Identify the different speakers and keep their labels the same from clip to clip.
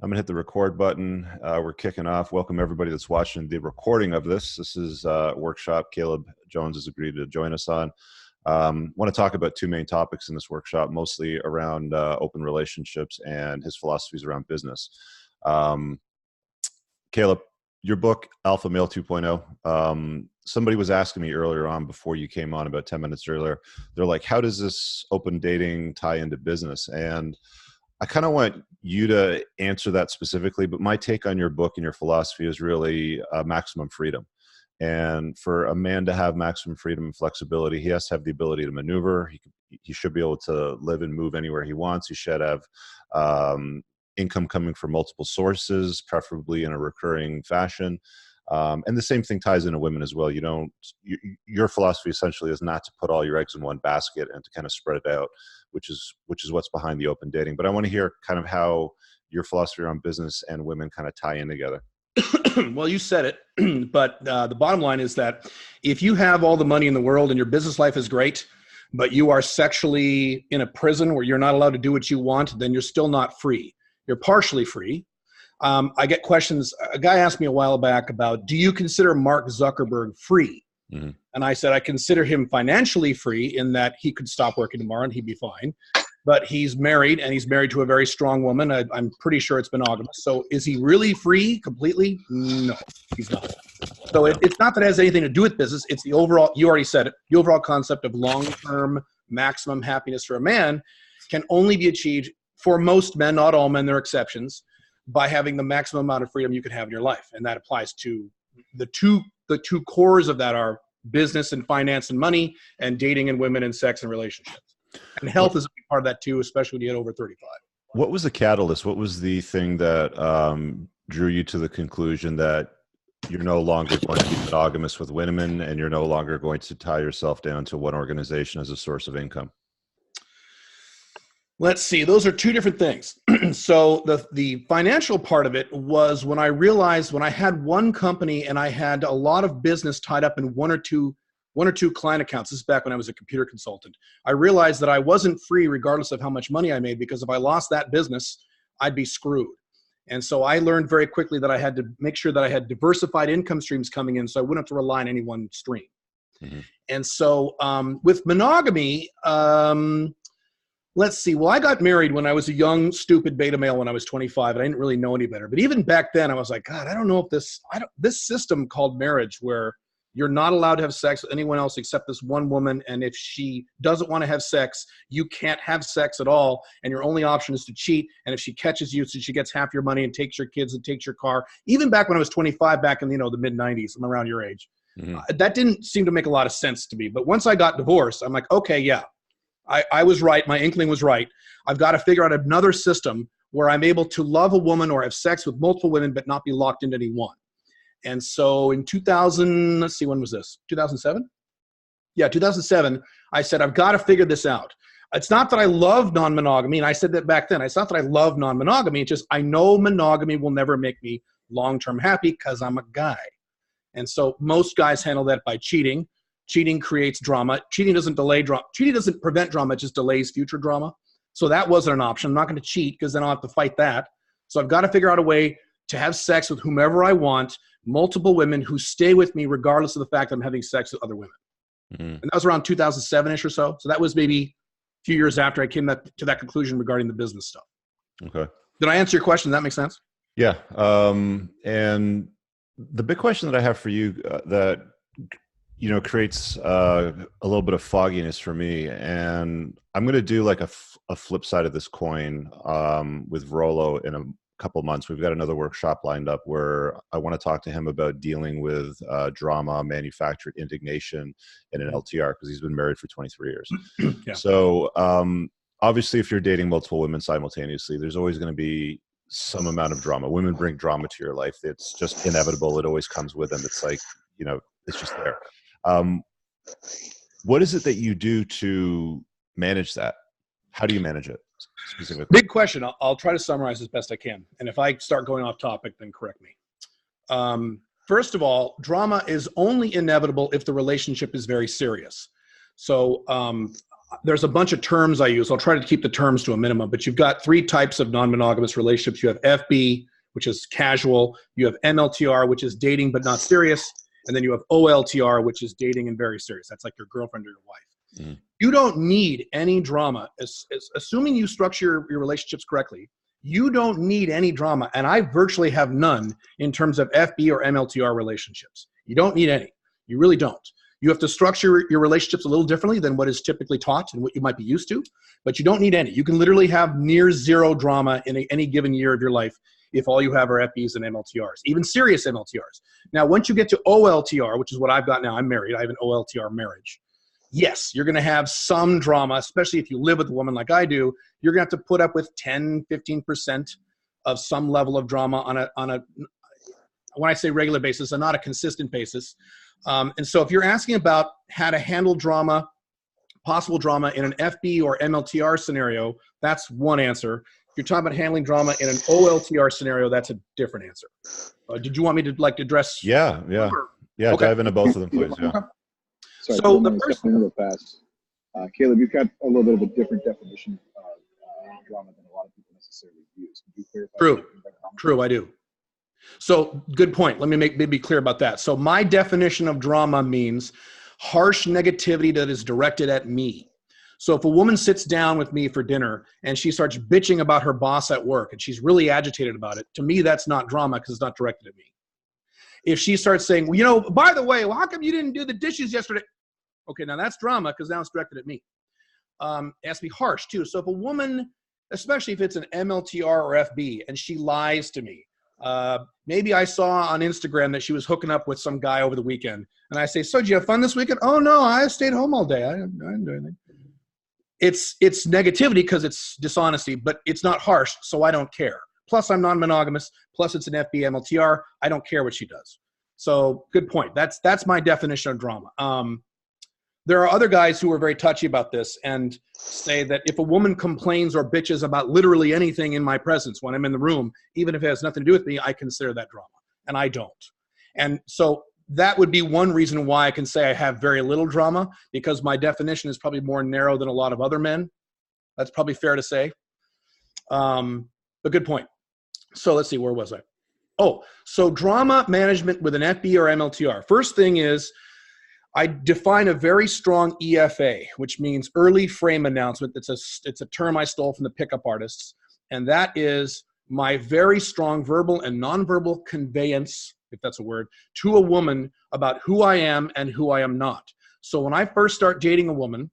Speaker 1: I'm going to hit the record button. We're kicking off. Welcome everybody that's watching the recording of this. This is a workshop Caleb Jones has agreed to join us on. Want to talk about two main topics in this workshop, mostly around open relationships and his philosophies around business. Caleb, your book, Alpha Male 2.0, somebody was asking me earlier on before you came on, about 10 minutes earlier, they're like, how does this open dating tie into business? And I kind of want you to answer that specifically, but my take on your book and your philosophy is really maximum freedom. And for a man to have maximum freedom and flexibility, he has to have the ability to maneuver. He should be able to live and move anywhere he wants. He should have income coming from multiple sources, preferably in a recurring fashion. And the same thing ties into women as well. Your philosophy essentially is not to put all your eggs in one basket and to kind of spread it out, which is what's behind the open dating. But I want to hear kind of how your philosophy around business and women kind of tie in together.
Speaker 2: Well, you said it, but the bottom line is that if you have all the money in the world and your business life is great, but you are sexually in a prison where you're not allowed to do what you want, then you're still not free. You're partially free. I get questions. A guy asked me a while back about, do you consider Mark Zuckerberg free? Mm-hmm. And I said, I consider him financially free in that he could stop working tomorrow and he'd be fine. But he's married, and he's married to a very strong woman. I'm pretty sure it's monogamous. So is he really free completely? No, he's not. So it's not that it has anything to do with business. It's the overall, you already said it, the overall concept of long-term maximum happiness for a man can only be achieved for most men, not all men, there are exceptions, by having the maximum amount of freedom you can have in your life. And that applies to the two cores of that are business and finance and money, and dating and women and sex and relationships. And health is a big part of that too, especially when you get over 35.
Speaker 1: What was the catalyst? What was the thing that drew you to the conclusion that you're no longer going to be monogamous with women and you're no longer going to tie yourself down to one organization as a source of income?
Speaker 2: Let's see. Those are two different things. So the financial part of it was when I realized when I had one company and I had a lot of business tied up in one or two client accounts. This is back when I was a computer consultant. I realized that I wasn't free regardless of how much money I made, because if I lost that business, I'd be screwed. And so I learned very quickly that I had to make sure that I had diversified income streams coming in so I wouldn't have to rely on any one stream. Mm-hmm. And so with monogamy, let's see. Well, I got married when I was a young, stupid beta male when I was 25, and I didn't really know any better. But even back then, I was like, God, I don't know if this system called marriage, where you're not allowed to have sex with anyone else except this one woman, and if she doesn't want to have sex, you can't have sex at all, and your only option is to cheat. And if she catches you, so she gets half your money and takes your kids and takes your car. Even back when I was 25, back in the mid-90s, I'm around your age. Mm-hmm. That didn't seem to make a lot of sense to me. But once I got divorced, I'm like, okay, yeah. I was right. My inkling was right. I've got to figure out another system where I'm able to love a woman or have sex with multiple women, but not be locked into any one. And so in 2000, let's see, when was this? 2007? Yeah, 2007, I said, I've got to figure this out. It's not that I love non-monogamy, and I said that back then. It's not that I love non-monogamy. It's just I know monogamy will never make me long-term happy because I'm a guy. And so most guys handle that by cheating. Cheating creates drama. Cheating doesn't delay drama. Cheating doesn't prevent drama. It just delays future drama. So that wasn't an option. I'm not going to cheat because then I'll have to fight that. So I've got to figure out a way to have sex with whomever I want, multiple women who stay with me regardless of the fact that I'm having sex with other women. Mm-hmm. And that was around 2007-ish or so. So that was maybe a few years after I came to that conclusion regarding the business stuff. Okay. Did I answer your question? Does that make sense?
Speaker 1: Yeah. And the big question that I have for you that creates a little bit of fogginess for me. And I'm going to do like a flip side of this coin with Rollo in a couple of months. We've got another workshop lined up where I want to talk to him about dealing with drama, manufactured indignation in an LTR, because he's been married for 23 years. Yeah. So obviously, if you're dating multiple women simultaneously, there's always going to be some amount of drama. Women bring drama to your life. It's just inevitable. It always comes with them. It's like, it's just there. What is it that you do to manage that? How do you manage it specifically?
Speaker 2: Big question. I'll try to summarize as best I can. And if I start going off topic, then correct me. First of all, drama is only inevitable if the relationship is very serious. So there's a bunch of terms I use. I'll try to keep the terms to a minimum, but you've got 3 types of non-monogamous relationships. You have FB, which is casual. You have MLTR, which is dating but not serious. And then you have OLTR, which is dating and very serious. That's like your girlfriend or your wife. Mm. You don't need any drama. Assuming you structure your relationships correctly, you don't need any drama. And I virtually have none in terms of FB or MLTR relationships. You don't need any. You really don't. You have to structure your relationships a little differently than what is typically taught and what you might be used to, but you don't need any. You can literally have near zero drama in any given year of your life if all you have are FBs and MLTRs, even serious MLTRs. Now, once you get to OLTR, which is what I've got now, I'm married, I have an OLTR marriage. Yes, you're going to have some drama, especially if you live with a woman like I do. You're going to have to put up with 10, 15% of some level of drama on a when I say regular basis, and not a consistent basis. And so if you're asking about how to handle drama, possible drama in an FB or MLTR scenario, that's one answer. If you're talking about handling drama in an OLTR scenario, that's a different answer. Did you want me to address?
Speaker 1: Yeah. Okay. Dive into both of them, please. Yeah.
Speaker 3: Sorry,
Speaker 2: so the first
Speaker 3: one, real fast. Caleb, you've got a little bit of a different definition of drama than a lot of people necessarily use. Could you clarify?
Speaker 2: True, I do. So good point. Let me be clear about that. So my definition of drama means harsh negativity that is directed at me. So if a woman sits down with me for dinner and she starts bitching about her boss at work and she's really agitated about it, to me, that's not drama because it's not directed at me. If she starts saying, well, by the way, how come you didn't do the dishes yesterday? Okay, now that's drama because now it's directed at me. It has to be harsh too. So if a woman, especially if it's an MLTR or FB, and she lies to me, maybe I saw on Instagram that she was hooking up with some guy over the weekend, and I say, so did you have fun this weekend? Oh no, I stayed home all day. I didn't do anything. It's negativity because it's dishonesty, but it's not harsh, so I don't care. Plus, I'm non-monogamous. Plus, it's an FB MLTR. I don't care what she does. So, good point. That's my definition of drama. There are other guys who are very touchy about this and say that if a woman complains or bitches about literally anything in my presence when I'm in the room, even if it has nothing to do with me, I consider that drama, and I don't. And so that would be one reason why I can say I have very little drama, because my definition is probably more narrow than a lot of other men. That's probably fair to say. But good point. So let's see, where was I? Oh, so drama management with an FB or MLTR. First thing is I define a very strong EFA, which means early frame announcement. It's a term I stole from the pickup artists. And that is my very strong verbal and nonverbal conveyance, if that's a word, to a woman about who I am and who I am not. So when I first start dating a woman,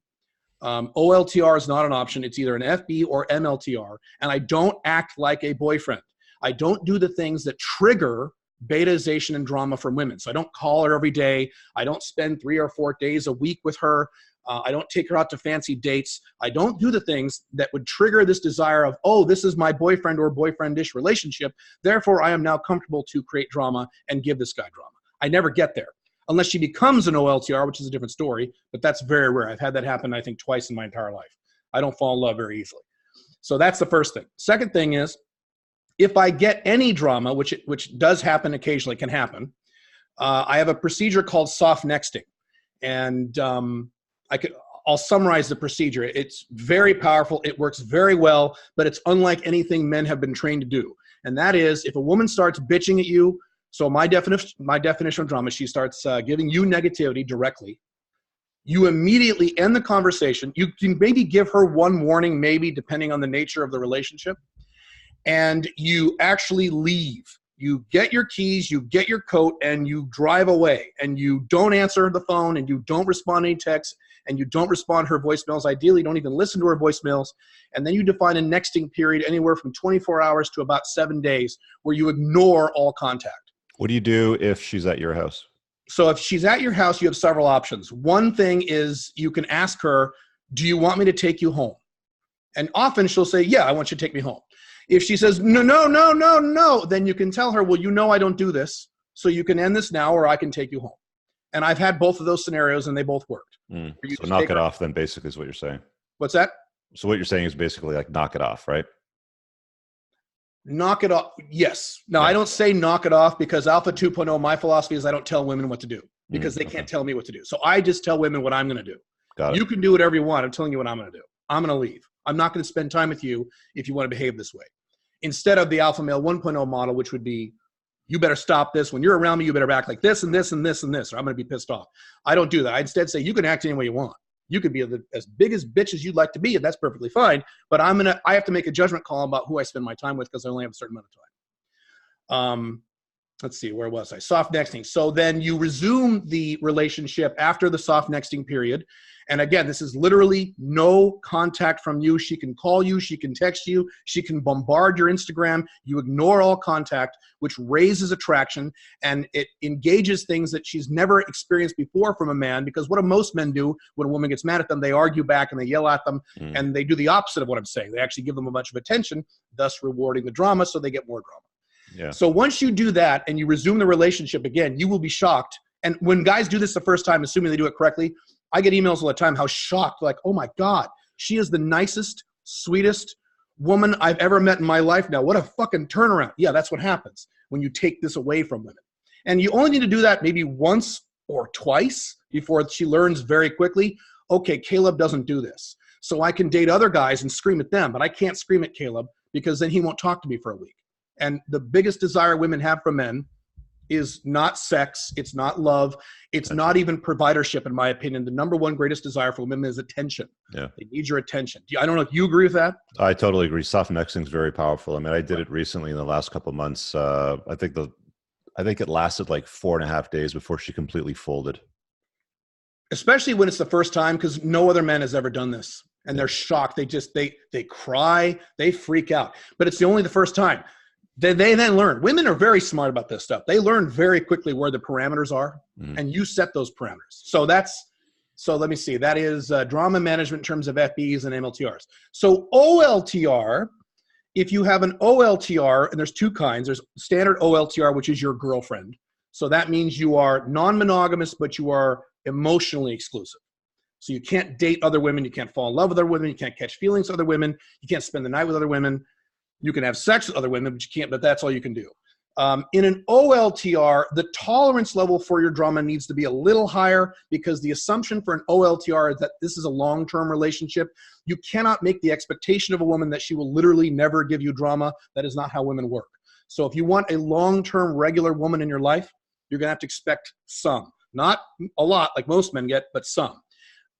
Speaker 2: OLTR is not an option. It's either an FB or MLTR. And I don't act like a boyfriend. I don't do the things that trigger betaization and drama from women. So I don't call her every day. I don't spend 3 or 4 days a week with her. I don't take her out to fancy dates. I don't do the things that would trigger this desire of, oh, this is my boyfriend or boyfriendish relationship. Therefore, I am now comfortable to create drama and give this guy drama. I never get there unless she becomes an OLTR, which is a different story, but that's very rare. I've had that happen, I think, twice in my entire life. I don't fall in love very easily. So that's the first thing. Second thing is, if I get any drama, which does happen occasionally, can happen, I have a procedure called soft nexting. And I'll summarize the procedure. It's very powerful. It works very well, but it's unlike anything men have been trained to do. And that is, if a woman starts bitching at you, so my definition of drama, she starts giving you negativity directly, you immediately end the conversation. You can maybe give her one warning, maybe depending on the nature of the relationship, and you actually leave. You get your keys, you get your coat, and you drive away. And you don't answer the phone, and you don't respond to any texts, and you don't respond to her voicemails. Ideally, don't even listen to her voicemails. And then you define a nexting period anywhere from 24 hours to about 7 days where you ignore all contact.
Speaker 1: What do you do if she's at your house?
Speaker 2: So if she's at your house, you have several options. One thing is you can ask her, do you want me to take you home? And often she'll say, yeah, I want you to take me home. If she says, no, then you can tell her, well, I don't do this, so you can end this now or I can take you home. And I've had both of those scenarios and they both worked.
Speaker 1: So knock it off then, basically, is what you're saying.
Speaker 2: What's that?
Speaker 1: So what you're saying is basically like knock it off, right?
Speaker 2: Knock it off. Yes. Now, I don't say knock it off because Alpha 2.0, my philosophy is I don't tell women what to do because they can't tell me what to do. So I just tell women what I'm going to do.
Speaker 1: Got it.
Speaker 2: You can do whatever you want. I'm telling you what I'm going to do. I'm going to leave. I'm not going to spend time with you if you want to behave this way. Instead of the alpha male 1.0 model, which would be, you better stop this. When you're around me, you better act like this and this and this and this, or I'm going to be pissed off. I don't do that. I instead say, you can act any way you want. You could be as big as bitch as you'd like to be, and that's perfectly fine. But I have to make a judgment call about who I spend my time with because I only have a certain amount of time. Let's see, where was I? Soft nexting. So then you resume the relationship after the soft nexting period. And again, this is literally no contact from you. She can call you, she can text you, she can bombard your Instagram. You ignore all contact, which raises attraction, and it engages things that she's never experienced before from a man, because what do most men do when a woman gets mad at them? They argue back and they yell at them, and they do the opposite of what I'm saying. They actually give them a bunch of attention, thus rewarding the drama, so they get more drama.
Speaker 1: Yeah.
Speaker 2: So once you do that and you resume the relationship again, you will be shocked. And when guys do this the first time, assuming they do it correctly, I get emails all the time how shocked, like, oh my God, she is the nicest, sweetest woman I've ever met in my life now. What a fucking turnaround. Yeah, that's what happens when you take this away from women. And you only need to do that maybe once or twice before she learns very quickly, okay, Caleb doesn't do this. So I can date other guys and scream at them, but I can't scream at Caleb because then he won't talk to me for a week. And the biggest desire women have from men is not sex. It's not love. It's not even providership, in my opinion. The number one greatest desire for women is attention. Yeah. They need your attention. I don't know if you agree with that.
Speaker 1: I totally agree. Soft nexting is very powerful. I mean, I did it recently in the last couple of months. I think it lasted like 4.5 days before she completely folded.
Speaker 2: Especially when it's the first time, because no other man has ever done this. And they're shocked. They cry. They freak out. But it's only the first time. They then learn. Women are very smart about this stuff. They learn very quickly where the parameters are, and you set those parameters. So let me see. That is drama management in terms of FBs and MLTRs. So OLTR, if you have an OLTR, and there's two kinds. There's standard OLTR, which is your girlfriend. So that means you are non-monogamous, but you are emotionally exclusive. So you can't date other women. You can't fall in love with other women. You can't catch feelings for other women. You can't spend the night with other women. You can have sex with other women, but you can't, but that's all you can do. In an OLTR, the tolerance level for your drama needs to be a little higher, because the assumption for an OLTR is that this is a long-term relationship. You cannot make the expectation of a woman that she will literally never give you drama. That is not how women work. So if you want a long-term regular woman in your life, you're going to have to expect some. Not a lot like most men get, but some.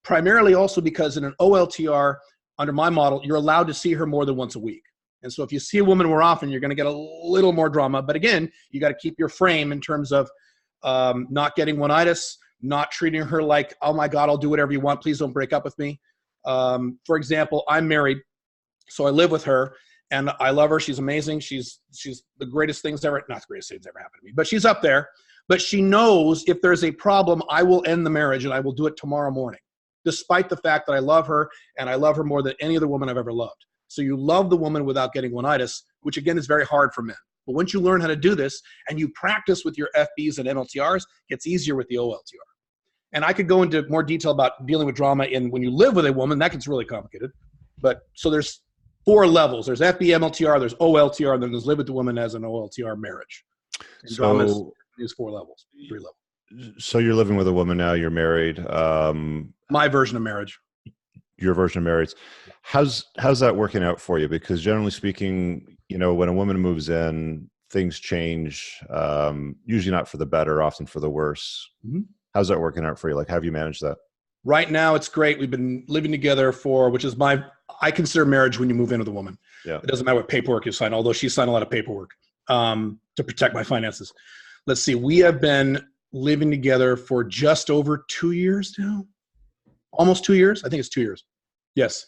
Speaker 2: Primarily also because in an OLTR, under my model, you're allowed to see her more than once a week. And so if you see a woman more often, you're going to get a little more drama. But again, you got to keep your frame in terms of not getting one-itis, not treating her like, oh my God, I'll do whatever you want. Please don't break up with me. For example, I'm married, so I live with her, and I love her. She's amazing. She's the greatest things ever, not the greatest things ever happened to me, but she's up there. But she knows if there's a problem, I will end the marriage, and I will do it tomorrow morning, despite the fact that I love her, and I love her more than any other woman I've ever loved. So you love the woman without getting one-itis, which again is very hard for men. But once you learn how to do this and you practice with your FBs and MLTRs, it gets easier with the OLTR. And I could go into more detail about dealing with drama when you live with a woman. That gets really complicated. But so there's 4 levels. There's FB, MLTR, there's OLTR, and then there's live with the woman as an OLTR marriage. And drama is 4 levels, 3 levels.
Speaker 1: So you're living with a woman now, you're married.
Speaker 2: My version of marriage.
Speaker 1: Your version of marriage. How's that working out for you? Because generally speaking, when a woman moves in, things change, usually not for the better, often for the worse. Mm-hmm. How's that working out for you? Like, how have you managed that?
Speaker 2: Right now, it's great. We've been living together I consider marriage when you move in with a woman. Yeah. It doesn't matter what paperwork you sign, although she signed a lot of paperwork to protect my finances. Let's see. We have been living together for just over 2 years now. Almost 2 years. I think it's 2 years. Yes.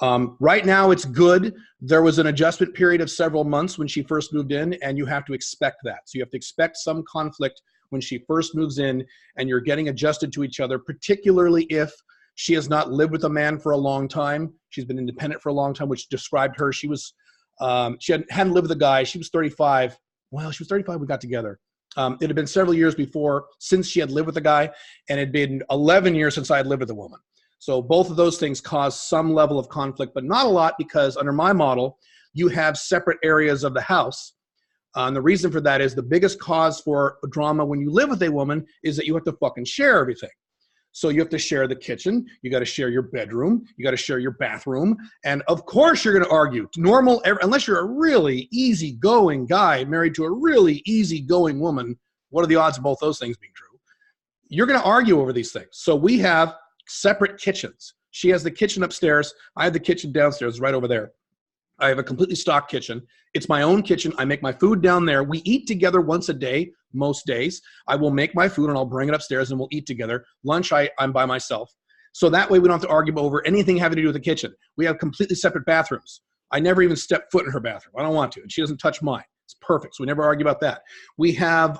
Speaker 2: Right now it's good. There was an adjustment period of several months when she first moved in, and you have to expect that. So you have to expect some conflict when she first moves in and you're getting adjusted to each other, particularly if she has not lived with a man for a long time. She's been independent for a long time, which described her. She hadn't lived with a guy. She was 35. Well, she was 35 when we got together. It had been several years since she had lived with a guy, and it had been 11 years since I had lived with a woman. So both of those things cause some level of conflict, but not a lot, because under my model, you have separate areas of the house. And the reason for that is the biggest cause for drama when you live with a woman is that you have to fucking share everything. So you have to share the kitchen. You got to share your bedroom. You got to share your bathroom. And of course you're going to argue. Normal, unless you're a really easygoing guy married to a really easygoing woman, what are the odds of both those things being true? You're going to argue over these things. So we have separate kitchens. She has the kitchen upstairs. I have the kitchen downstairs right over there. I have a completely stocked kitchen. It's my own kitchen. I make my food down there. We eat together once a day, most days. I will make my food and I'll bring it upstairs and we'll eat together. Lunch, I'm by myself. So that way we don't have to argue over anything having to do with the kitchen. We have completely separate bathrooms. I never even step foot in her bathroom. I don't want to. And she doesn't touch mine. It's perfect. So we never argue about that. We have,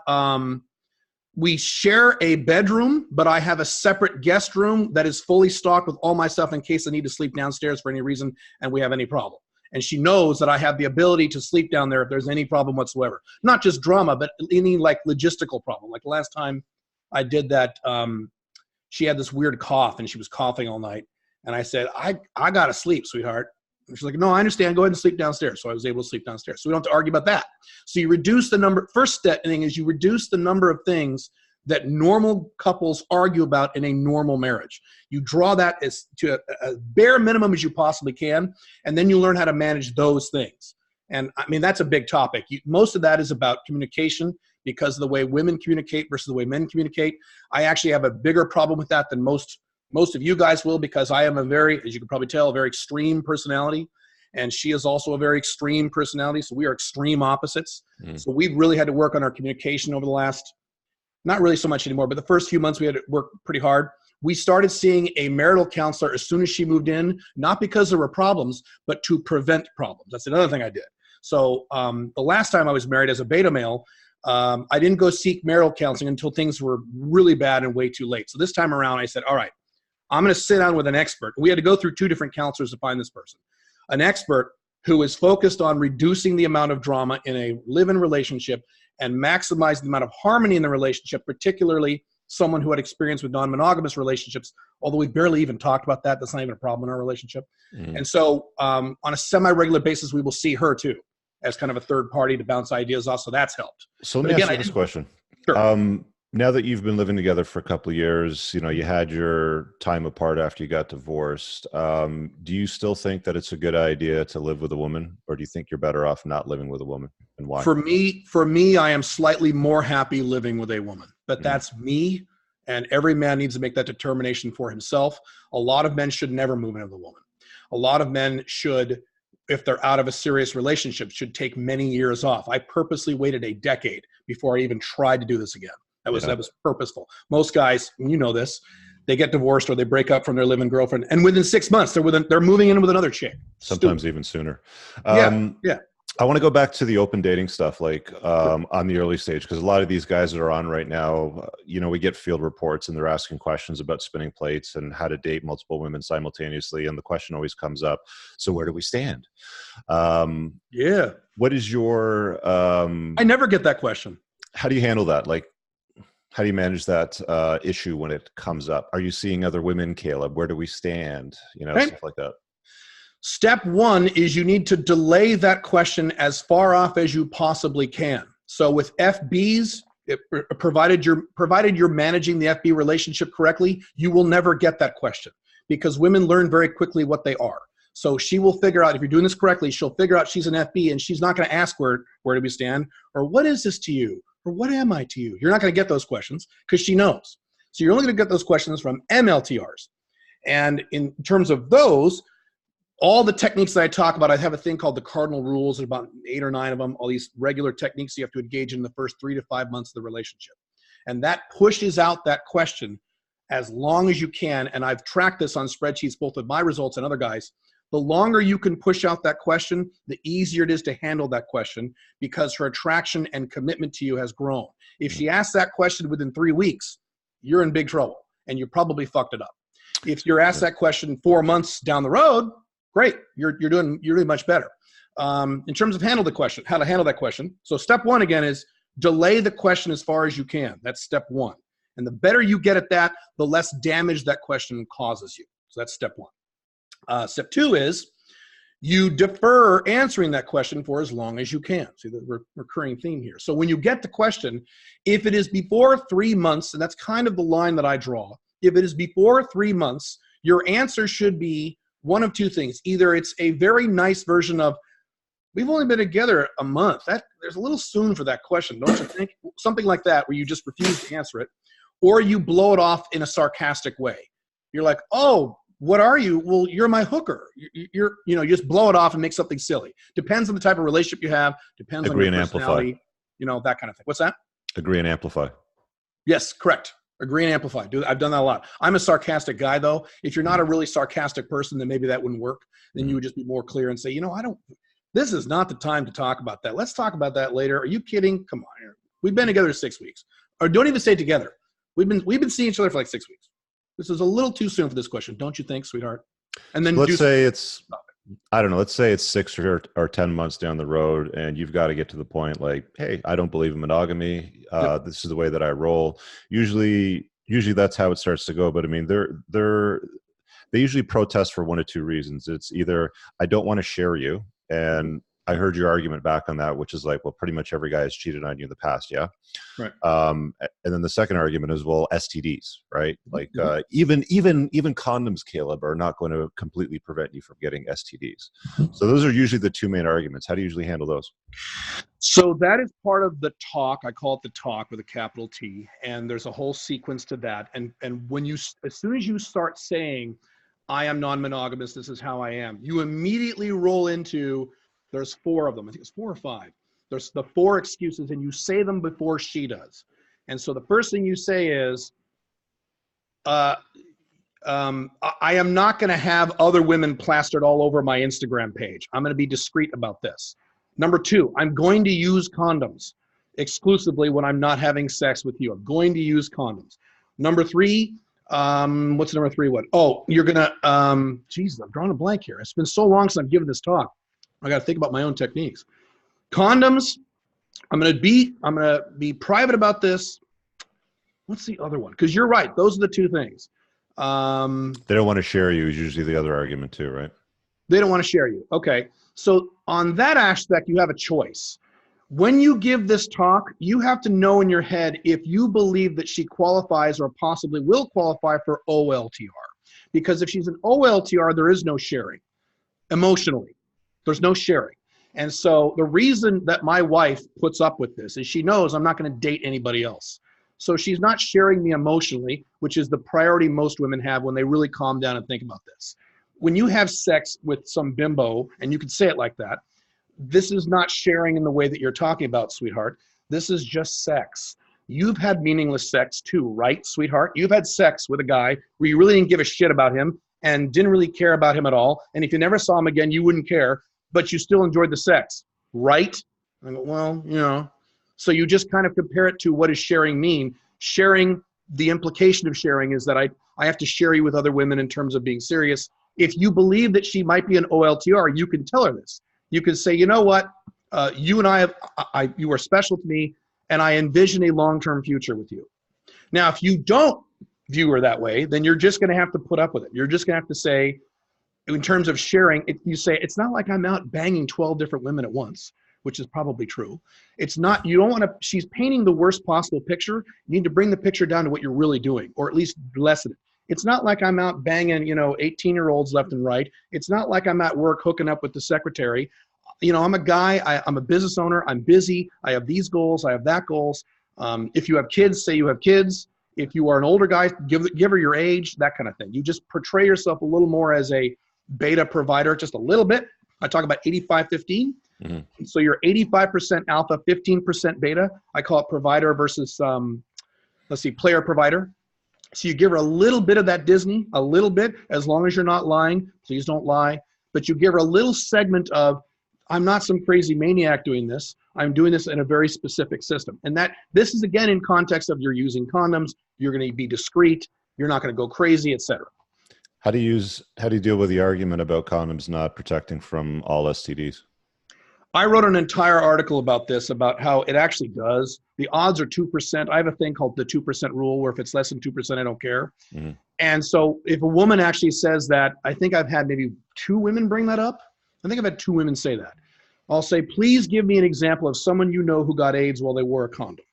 Speaker 2: we share a bedroom, but I have a separate guest room that is fully stocked with all my stuff in case I need to sleep downstairs for any reason and we have any problem. And she knows that I have the ability to sleep down there if there's any problem whatsoever. Not just drama, but any like logistical problem. Like last time I did that, she had this weird cough and she was coughing all night. And I said, I got to sleep, sweetheart. And she's like, no, I understand. Go ahead and sleep downstairs. So I was able to sleep downstairs. So we don't have to argue about that. So you reduce the number. First step thing is you reduce the number of things that normal couples argue about in a normal marriage. You draw that as to a bare minimum as you possibly can, and then you learn how to manage those things. And I mean, that's a big topic. Most of that is about communication because of the way women communicate versus the way men communicate. I actually have a bigger problem with that than most of you guys will because I am a very, as you can probably tell, a very extreme personality. And she is also a very extreme personality. So we are extreme opposites. So we've really had to work on our communication over the last, not really so much anymore, but the first few months we had to work pretty hard. We started seeing a marital counselor as soon as she moved in, not because there were problems, but to prevent problems. That's another thing I did. So the last time I was married as a beta male, I didn't go seek marital counseling until things were really bad and way too late. So this time around I said, all right, I'm going to sit down with an expert. We had to go through 2 different counselors to find this person. An expert who is focused on reducing the amount of drama in a live-in relationship and maximize the amount of harmony in the relationship, particularly someone who had experience with non-monogamous relationships, although we barely even talked about that. That's not even a problem in our relationship. And so on a semi-regular basis, we will see her too as kind of a third party to bounce ideas off. So that's helped.
Speaker 1: So let me ask you this question.
Speaker 2: Sure.
Speaker 1: Now that you've been living together for a couple of years, you know, you had your time apart after you got divorced. Do you still think that it's a good idea to live with a woman, or do you think you're better off not living with a woman, and why?
Speaker 2: For me, I am slightly more happy living with a woman, but that's me. And every man needs to make that determination for himself. A lot of men should never move in with a woman. A lot of men should, if they're out of a serious relationship, should take many years off. I purposely waited a decade before I even tried to do this again. That was purposeful. Most guys, you know this, they get divorced or they break up from their living girlfriend, and within 6 months they're moving in with another chick.
Speaker 1: Sometimes even sooner.
Speaker 2: Yeah.
Speaker 1: I want to go back to the open dating stuff, like on the early stage, because a lot of these guys that are on right now, you know, we get field reports and they're asking questions about spinning plates and how to date multiple women simultaneously, and the question always comes up: so where do we stand? What is your?
Speaker 2: I never get that question.
Speaker 1: How do you handle that? Like, how do you manage that issue when it comes up? Are you seeing other women, Caleb? Where do we stand? You know, stuff like that.
Speaker 2: Step 1 is you need to delay that question as far off as you possibly can. So with FBs, provided you're managing the FB relationship correctly, you will never get that question because women learn very quickly what they are. So she will figure out, if you're doing this correctly, she'll figure out she's an FB, and she's not going to ask where do we stand, or what is this to you, or what am I to you? You're not going to get those questions because she knows. So you're only going to get those questions from MLTRs. And in terms of those, all the techniques that I talk about, I have a thing called the cardinal rules, about 8 or 9 of them, all these regular techniques you have to engage in the first 3 to 5 months of the relationship. And that pushes out that question as long as you can. And I've tracked this on spreadsheets, both with my results and other guys. The longer you can push out that question, the easier it is to handle that question because her attraction and commitment to you has grown. If she asks that question within 3 weeks, you're in big trouble and you probably fucked it up. If you're asked that question 4 months down the road, great, you're doing much better. In terms of how to handle that question. So step 1 again is delay the question as far as you can. That's step 1. And the better you get at that, the less damage that question causes you. So that's step 1. Step 2 is you defer answering that question for as long as you can. See the recurring theme here. So when you get the question, if it is before 3 months, and that's kind of the line that I draw, If it is before 3 months, your answer should be one of two things. Either it's a very nice version of, we've only been together a month. There's a little soon for that question, don't you think? Something like that, where you just refuse to answer it. Or you blow it off in a sarcastic way. You're like, oh, what are you? Well, you're my hooker. You just blow it off and make something silly. Depends on the type of relationship you have. Depends on your personality. That kind of thing. What's that?
Speaker 1: Agree and amplify.
Speaker 2: Yes, correct. Agree and amplify. I've done that a lot. I'm a sarcastic guy, though. If you're not a really sarcastic person, then maybe that wouldn't work. Then you would just be more clear and say, this is not the time to talk about that. Let's talk about that later. Are you kidding? Come on. We've been together 6 weeks. Or don't even say together. We've been seeing each other for like 6 weeks. This is a little too soon for this question, don't you think, sweetheart? And then
Speaker 1: let's say it's, I don't know, let's say it's 6 or 10 months down the road, and you've got to get to the point like, hey, I don't believe in monogamy. This is the way that I roll. Usually that's how it starts to go. But I mean, they usually protest for one of two reasons. It's either I don't want to share you, and I heard your argument back on that, which is like, well, pretty much every guy has cheated on you in the past, yeah.
Speaker 2: Right.
Speaker 1: And then the second argument is, well, STDs, right? Like even condoms, Caleb, are not going to completely prevent you from getting STDs. So those are usually the two main arguments. How do you usually handle those?
Speaker 2: So that is part of the talk. I call it the talk with a capital T, and there's a whole sequence to that. And when as soon as you start saying, I am non-monogamous, this is how I am, you immediately roll into, there's 4 of them. I think it's 4 or 5. There's the 4 excuses, and you say them before she does. And so the first thing you say is, I am not going to have other women plastered all over my Instagram page. I'm going to be discreet about this. Number 2, I'm going to use condoms exclusively when I'm not having sex with you. I'm going to use condoms. Number 3, what's number 3? What? Oh, you're going to, geez, I'm drawing a blank here. It's been so long since I've given this talk. I got to think about my own techniques. Condoms. I'm going to be private about this. What's the other one? Because you're right. Those are the 2 things.
Speaker 1: They don't want to share you is usually the other argument too, right?
Speaker 2: They don't want to share you. Okay. So on that aspect, you have a choice. When you give this talk, you have to know in your head if you believe that she qualifies or possibly will qualify for OLTR. Because if she's an OLTR, there is no sharing emotionally. There's no sharing. And so the reason that my wife puts up with this is she knows I'm not going to date anybody else. So she's not sharing me emotionally, which is the priority most women have when they really calm down and think about this. When you have sex with some bimbo, and you can say it like that, this is not sharing in the way that you're talking about, sweetheart. This is just sex. You've had meaningless sex too, right, sweetheart? You've had sex with a guy where you really didn't give a shit about him and didn't really care about him at all. And if you never saw him again, you wouldn't care. But you still enjoyed the sex, right? I go, well, So you just kind of compare it to what does sharing mean. Sharing, the implication of sharing is that I have to share you with other women in terms of being serious. If you believe that she might be an OLTR, you can tell her this. You can say, you know what, you and you are special to me, and I envision a long-term future with you. Now, if you don't view her that way, then you're just going to have to put up with it. You're just going to have to say, in terms of sharing, you say, it's not like I'm out banging 12 different women at once, which is probably true. It's not, you don't want to, she's painting the worst possible picture. You need to bring the picture down to what you're really doing, or at least lessen it. It's not like I'm out banging, 18-year-olds left and right. It's not like I'm at work hooking up with the secretary. I'm a guy, I'm a business owner, I'm busy, I have these goals, I have that goals. If you have kids, say you have kids. If you are an older guy, give her your age, that kind of thing. You just portray yourself a little more as a beta provider, just a little bit. I talk about 85-15. Mm-hmm. So you're 85% alpha, 15% beta. I call it provider versus, player provider. So you give her a little bit of that Disney, a little bit, as long as you're not lying. Please don't lie. But you give her a little segment of, I'm not some crazy maniac doing this. I'm doing this in a very specific system. And this is, again, in context of you're using condoms. You're going to be discreet. You're not going to go crazy, etc.
Speaker 1: How do you deal with the argument about condoms not protecting from all STDs?
Speaker 2: I wrote an entire article about this, about how it actually does. The odds are 2%. I have a thing called the 2% rule, where if it's less than 2%, I don't care. Mm-hmm. And so if a woman actually says that, I think I've had maybe 2 women bring that up. I think I've had 2 women say that. I'll say, please give me an example of someone you know who got AIDS while they wore a condom.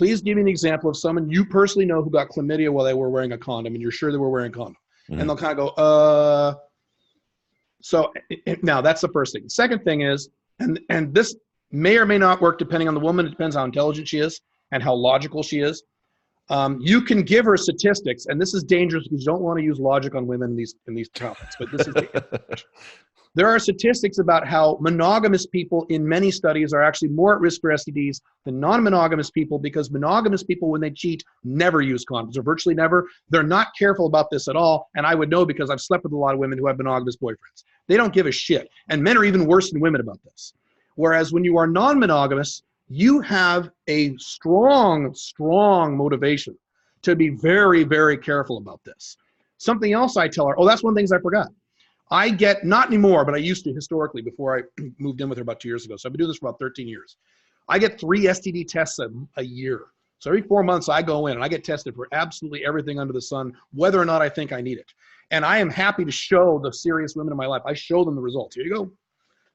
Speaker 2: Please give me an example of someone you personally know who got chlamydia while they were wearing a condom, and you're sure they were wearing a condom.
Speaker 1: Mm-hmm.
Speaker 2: And they'll kind of go, So now that's the first thing. The second thing is, and this may or may not work depending on the woman. It depends how intelligent she is and how logical she is. You can give her statistics, and this is dangerous because you don't want to use logic on women in these topics, but this is dangerous. There are statistics about how monogamous people in many studies are actually more at risk for STDs than non-monogamous people, because monogamous people, when they cheat, never use condoms, or virtually never. They're not careful about this at all, and I would know because I've slept with a lot of women who have monogamous boyfriends. They don't give a shit, and men are even worse than women about this. Whereas when you are non-monogamous, you have a strong, strong motivation to be very, very careful about this. Something else I tell her, oh, that's one of the things I forgot. I get, not anymore, but I used to historically before I moved in with her about 2 years ago. So I've been doing this for about 13 years. I get 3 STD tests a year. So every 4 months I go in and I get tested for absolutely everything under the sun, whether or not I think I need it. And I am happy to show the serious women in my life. I show them the results. Here you go.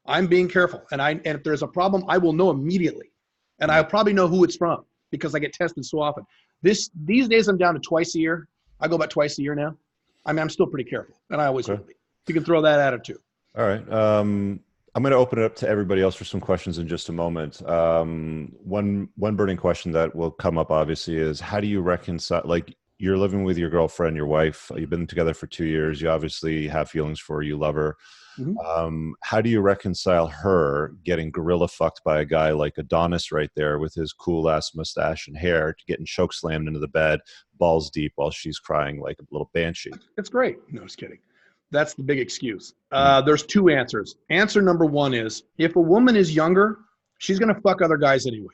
Speaker 2: I'm being careful. And if there's a problem, I will know immediately. And I'll probably know who it's from because I get tested so often. These days I'm down to twice a year. I go about twice a year now. I mean, I'm still pretty careful, and I always will be. You can throw that at it too.
Speaker 1: All right. I'm going to open it up to everybody else for some questions in just a moment. One burning question that will come up obviously is, how do you reconcile, like, you're living with your girlfriend, your wife, you've been together for 2 years. You obviously have feelings for her, you love her. Mm-hmm. How do you reconcile her getting gorilla fucked by a guy like Adonis right there with his cool ass mustache and hair, to getting choke slammed into the bed, balls deep, while she's crying like a little banshee?
Speaker 2: It's great. No, just kidding. That's the big excuse. There's 2 answers. Answer number 1 is, if a woman is younger, she's going to fuck other guys anyway.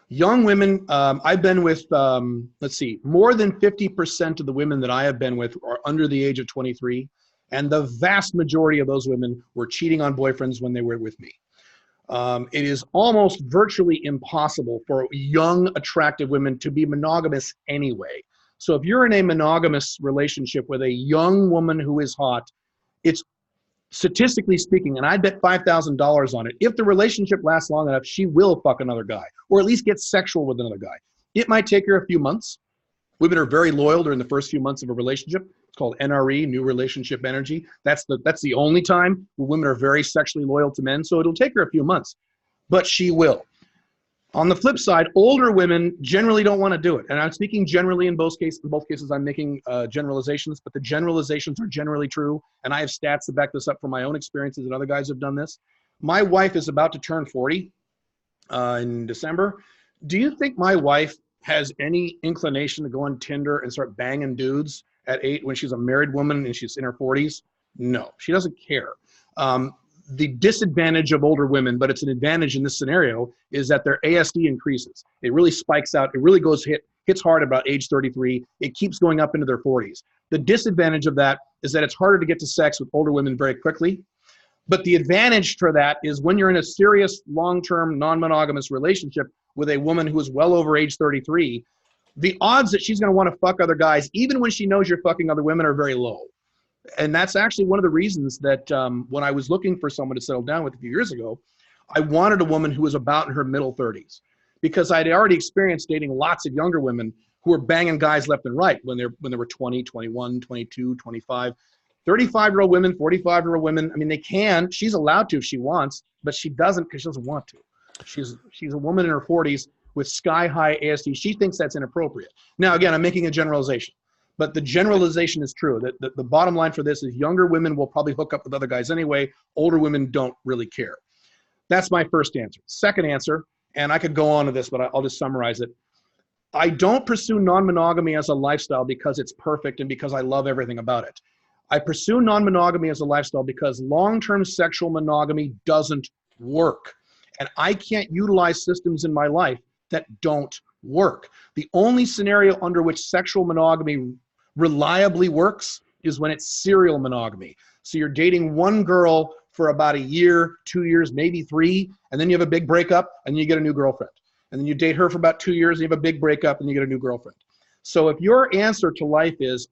Speaker 2: Young women, I've been with, let's see, more than 50% of the women that I have been with are under the age of 23. And the vast majority of those women were cheating on boyfriends when they were with me. It is almost virtually impossible for young, attractive women to be monogamous anyway. So if you're in a monogamous relationship with a young woman who is hot, it's statistically speaking, and I bet $5,000 on it, if the relationship lasts long enough, she will fuck another guy, or at least get sexual with another guy. It might take her a few months. Women are very loyal during the first few months of a relationship. It's called NRE, New Relationship Energy. That's the only time where women are very sexually loyal to men. So it'll take her a few months, but she will. On the flip side, older women generally don't want to do it. And I'm speaking generally in both cases. In both cases, I'm making generalizations, but the generalizations are generally true. And I have stats to back this up from my own experiences, and other guys have done this. My wife is about to turn 40 in December. Do you think my wife has any inclination to go on Tinder and start banging dudes at 8 when she's a married woman and she's in her 40s? No, she doesn't care. The disadvantage of older women, but it's an advantage in this scenario, is that their ASD increases. It really spikes out. It really hits hard about age 33. It keeps going up into their 40s. The disadvantage of that is that it's harder to get to sex with older women very quickly. But the advantage for that is when you're in a serious, long-term, non-monogamous relationship with a woman who is well over age 33, the odds that she's going to want to fuck other guys, even when she knows you're fucking other women, are very low. And that's actually one of the reasons that when I was looking for someone to settle down with a few years ago, I wanted a woman who was about in her middle 30s, because I'd already experienced dating lots of younger women who were banging guys left and right when they were 20, 21, 22, 25. 35-year-old women, 45-year-old women, I mean, she's allowed to if she wants, but she doesn't because she doesn't want to. She's a woman in her 40s with sky-high ASD. She thinks that's inappropriate. Now, again, I'm making a generalization, but the generalization is true. That the bottom line for this is younger women will probably hook up with other guys anyway. Older women don't really care. That's my first answer. Second answer, and I could go on to this, but I'll just summarize it. I don't pursue non-monogamy as a lifestyle because it's perfect and because I love everything about it. I pursue non-monogamy as a lifestyle because long-term sexual monogamy doesn't work. And I can't utilize systems in my life that don't work. The only scenario under which sexual monogamy reliably works is when it's serial monogamy. So you're dating one girl for about a year, 2 years, maybe 3, and then you have a big breakup and you get a new girlfriend. And then you date her for about 2 years and you have a big breakup and you get a new girlfriend. So if your answer to life is,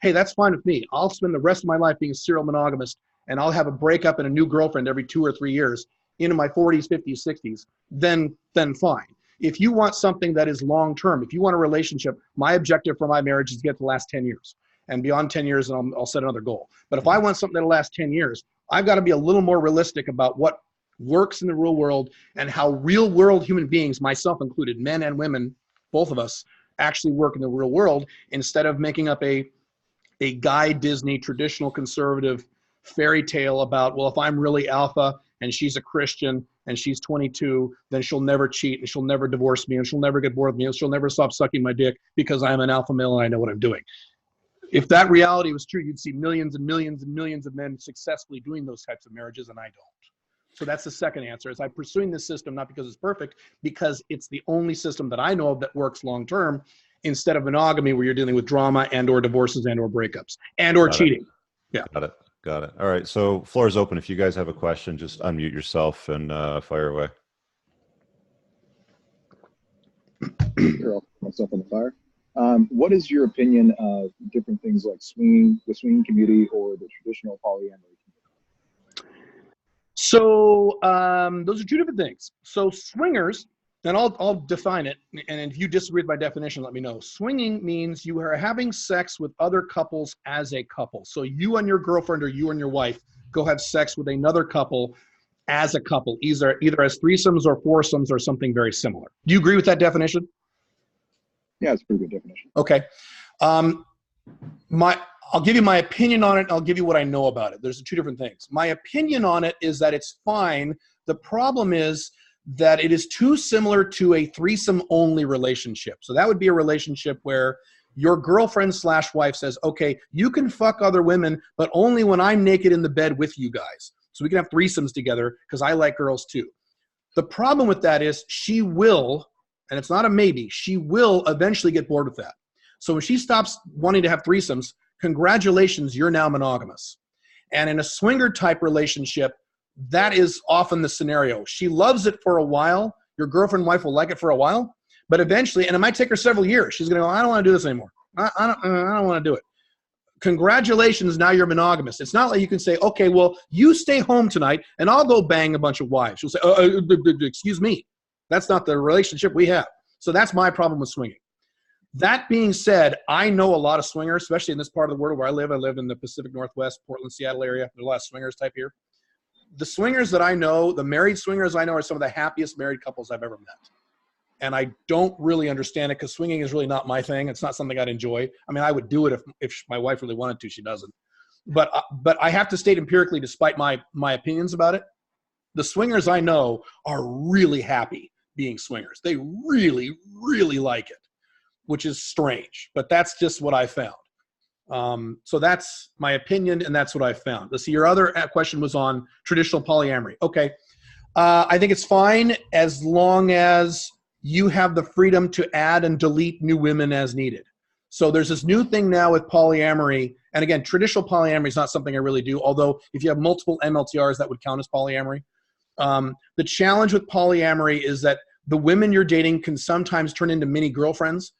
Speaker 2: hey, that's fine with me. I'll spend the rest of my life being a serial monogamist and I'll have a breakup and a new girlfriend every 2 or 3 years into my 40s, 50s, 60s, then fine. if you want something that is long-term, if you want a relationship, my objective for my marriage is to get to last 10 years. And beyond 10 years, I'll set another goal. But if I want something that'll last 10 years, I've got to be a little more realistic about what works in the real world and how real world human beings, myself included, men and women, both of us, actually work in the real world, instead of making up a Guy Disney traditional conservative fairy tale about, well, if I'm really alpha and she's a Christian and she's 22, then she'll never cheat and she'll never divorce me and she'll never get bored with me and she'll never stop sucking my dick because I'm an alpha male and I know what I'm doing. If that reality was true, you'd see millions and millions and millions of men successfully doing those types of marriages, and I don't. So that's the second answer, is I'm pursuing this system not because it's perfect, because it's the only system that I know of that works long-term, instead of monogamy where you're dealing with drama and or divorces and or breakups and or cheating. Yeah.
Speaker 1: Got it. All right. So floor is open. If you guys have a question, just unmute yourself and fire away.
Speaker 3: Sure, I'll put myself on the fire. What is your opinion of different things like the swinging community or the traditional polyamory community?
Speaker 2: So those are two different things. So swingers, and I'll define it, and if you disagree with my definition, let me know. Swinging means you are having sex with other couples as a couple. So you and your girlfriend or you and your wife go have sex with another couple as a couple, either as threesomes or foursomes or something very similar. Do you agree with that definition?
Speaker 3: Yeah, it's a pretty good definition.
Speaker 2: Okay. I'll give you my opinion on it, and I'll give you what I know about it. There's two different things. My opinion on it is that it's fine. The problem is that it is too similar to a threesome-only relationship. So that would be a relationship where your girlfriend / wife says, okay, you can fuck other women, but only when I'm naked in the bed with you guys. So we can have threesomes together because I like girls too. The problem with that is she will, and it's not a maybe, she will eventually get bored with that. So when she stops wanting to have threesomes, congratulations, you're now monogamous. And in a swinger type relationship, that is often the scenario. She loves it for a while. Your girlfriend, wife will like it for a while, but eventually, and it might take her several years, she's going to go, I don't want to do this anymore. I don't want to do it. Congratulations, now you're monogamous. It's not like you can say, okay, well, you stay home tonight and I'll go bang a bunch of wives. She'll say, excuse me. That's not the relationship we have. So that's my problem with swinging. That being said, I know a lot of swingers, especially in this part of the world where I live. I live in the Pacific Northwest, Portland, Seattle area. There's a lot of swingers type here. The swingers that I know, the married swingers I know, are some of the happiest married couples I've ever met. And I don't really understand it because swinging is really not my thing. It's not something I'd enjoy. I mean, I would do it if my wife really wanted to. She doesn't. But I have to state empirically, despite my opinions about it, the swingers I know are really happy being swingers. They really, really like it, which is strange. But that's just what I found. So that's my opinion, and that's what I found. Let's see, your other question was on traditional polyamory. Okay. I think it's fine as long as you have the freedom to add and delete new women as needed. So there's this new thing now with polyamory. And again, traditional polyamory is not something I really do, although if you have multiple MLTRs, that would count as polyamory. The challenge with polyamory is that the women you're dating can sometimes turn into mini girlfriends.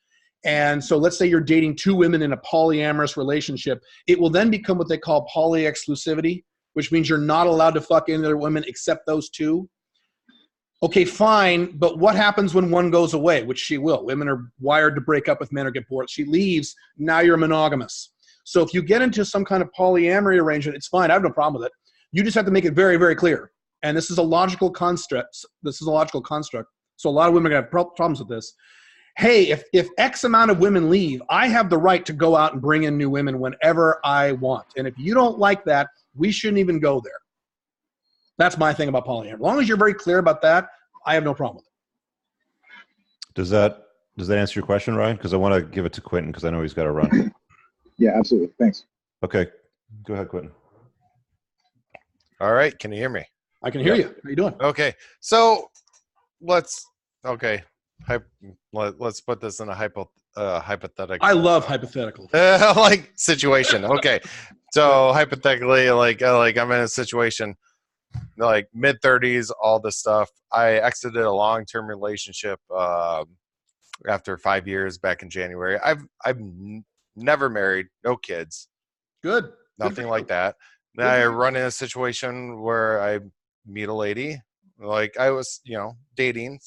Speaker 2: And so let's say you're dating two women in a polyamorous relationship. It will then become what they call poly-exclusivity, which means you're not allowed to fuck any other women except those two. Okay, fine, but what happens when one goes away, which she will? Women are wired to break up with men or get bored. She leaves, now you're monogamous. So if you get into some kind of polyamory arrangement, it's fine. I have no problem with it. You just have to make it very, very clear. And this is a logical construct. So a lot of women are going to have problems with this. Hey, if X amount of women leave, I have the right to go out and bring in new women whenever I want. And if you don't like that, we shouldn't even go there. That's my thing about polyamory. As long as you're very clear about that, I have no problem with it.
Speaker 1: Does that answer your question, Ryan? Because I want to give it to Quentin because I know he's got to run.
Speaker 3: Yeah, absolutely. Thanks.
Speaker 1: Okay. Go ahead, Quentin.
Speaker 4: All right. Can you hear me?
Speaker 2: I can hear you. How are you doing?
Speaker 4: Okay. So let's put this in a hypothetical.
Speaker 2: I love hypothetical.
Speaker 4: Like situation. Okay. So hypothetically, like I'm in a situation like mid-30s, all this stuff. I exited a long-term relationship after 5 years back in January. I've never married, no kids.
Speaker 2: Good.
Speaker 4: Nothing like that. Then I run in a situation where I meet a lady. Like I was, dating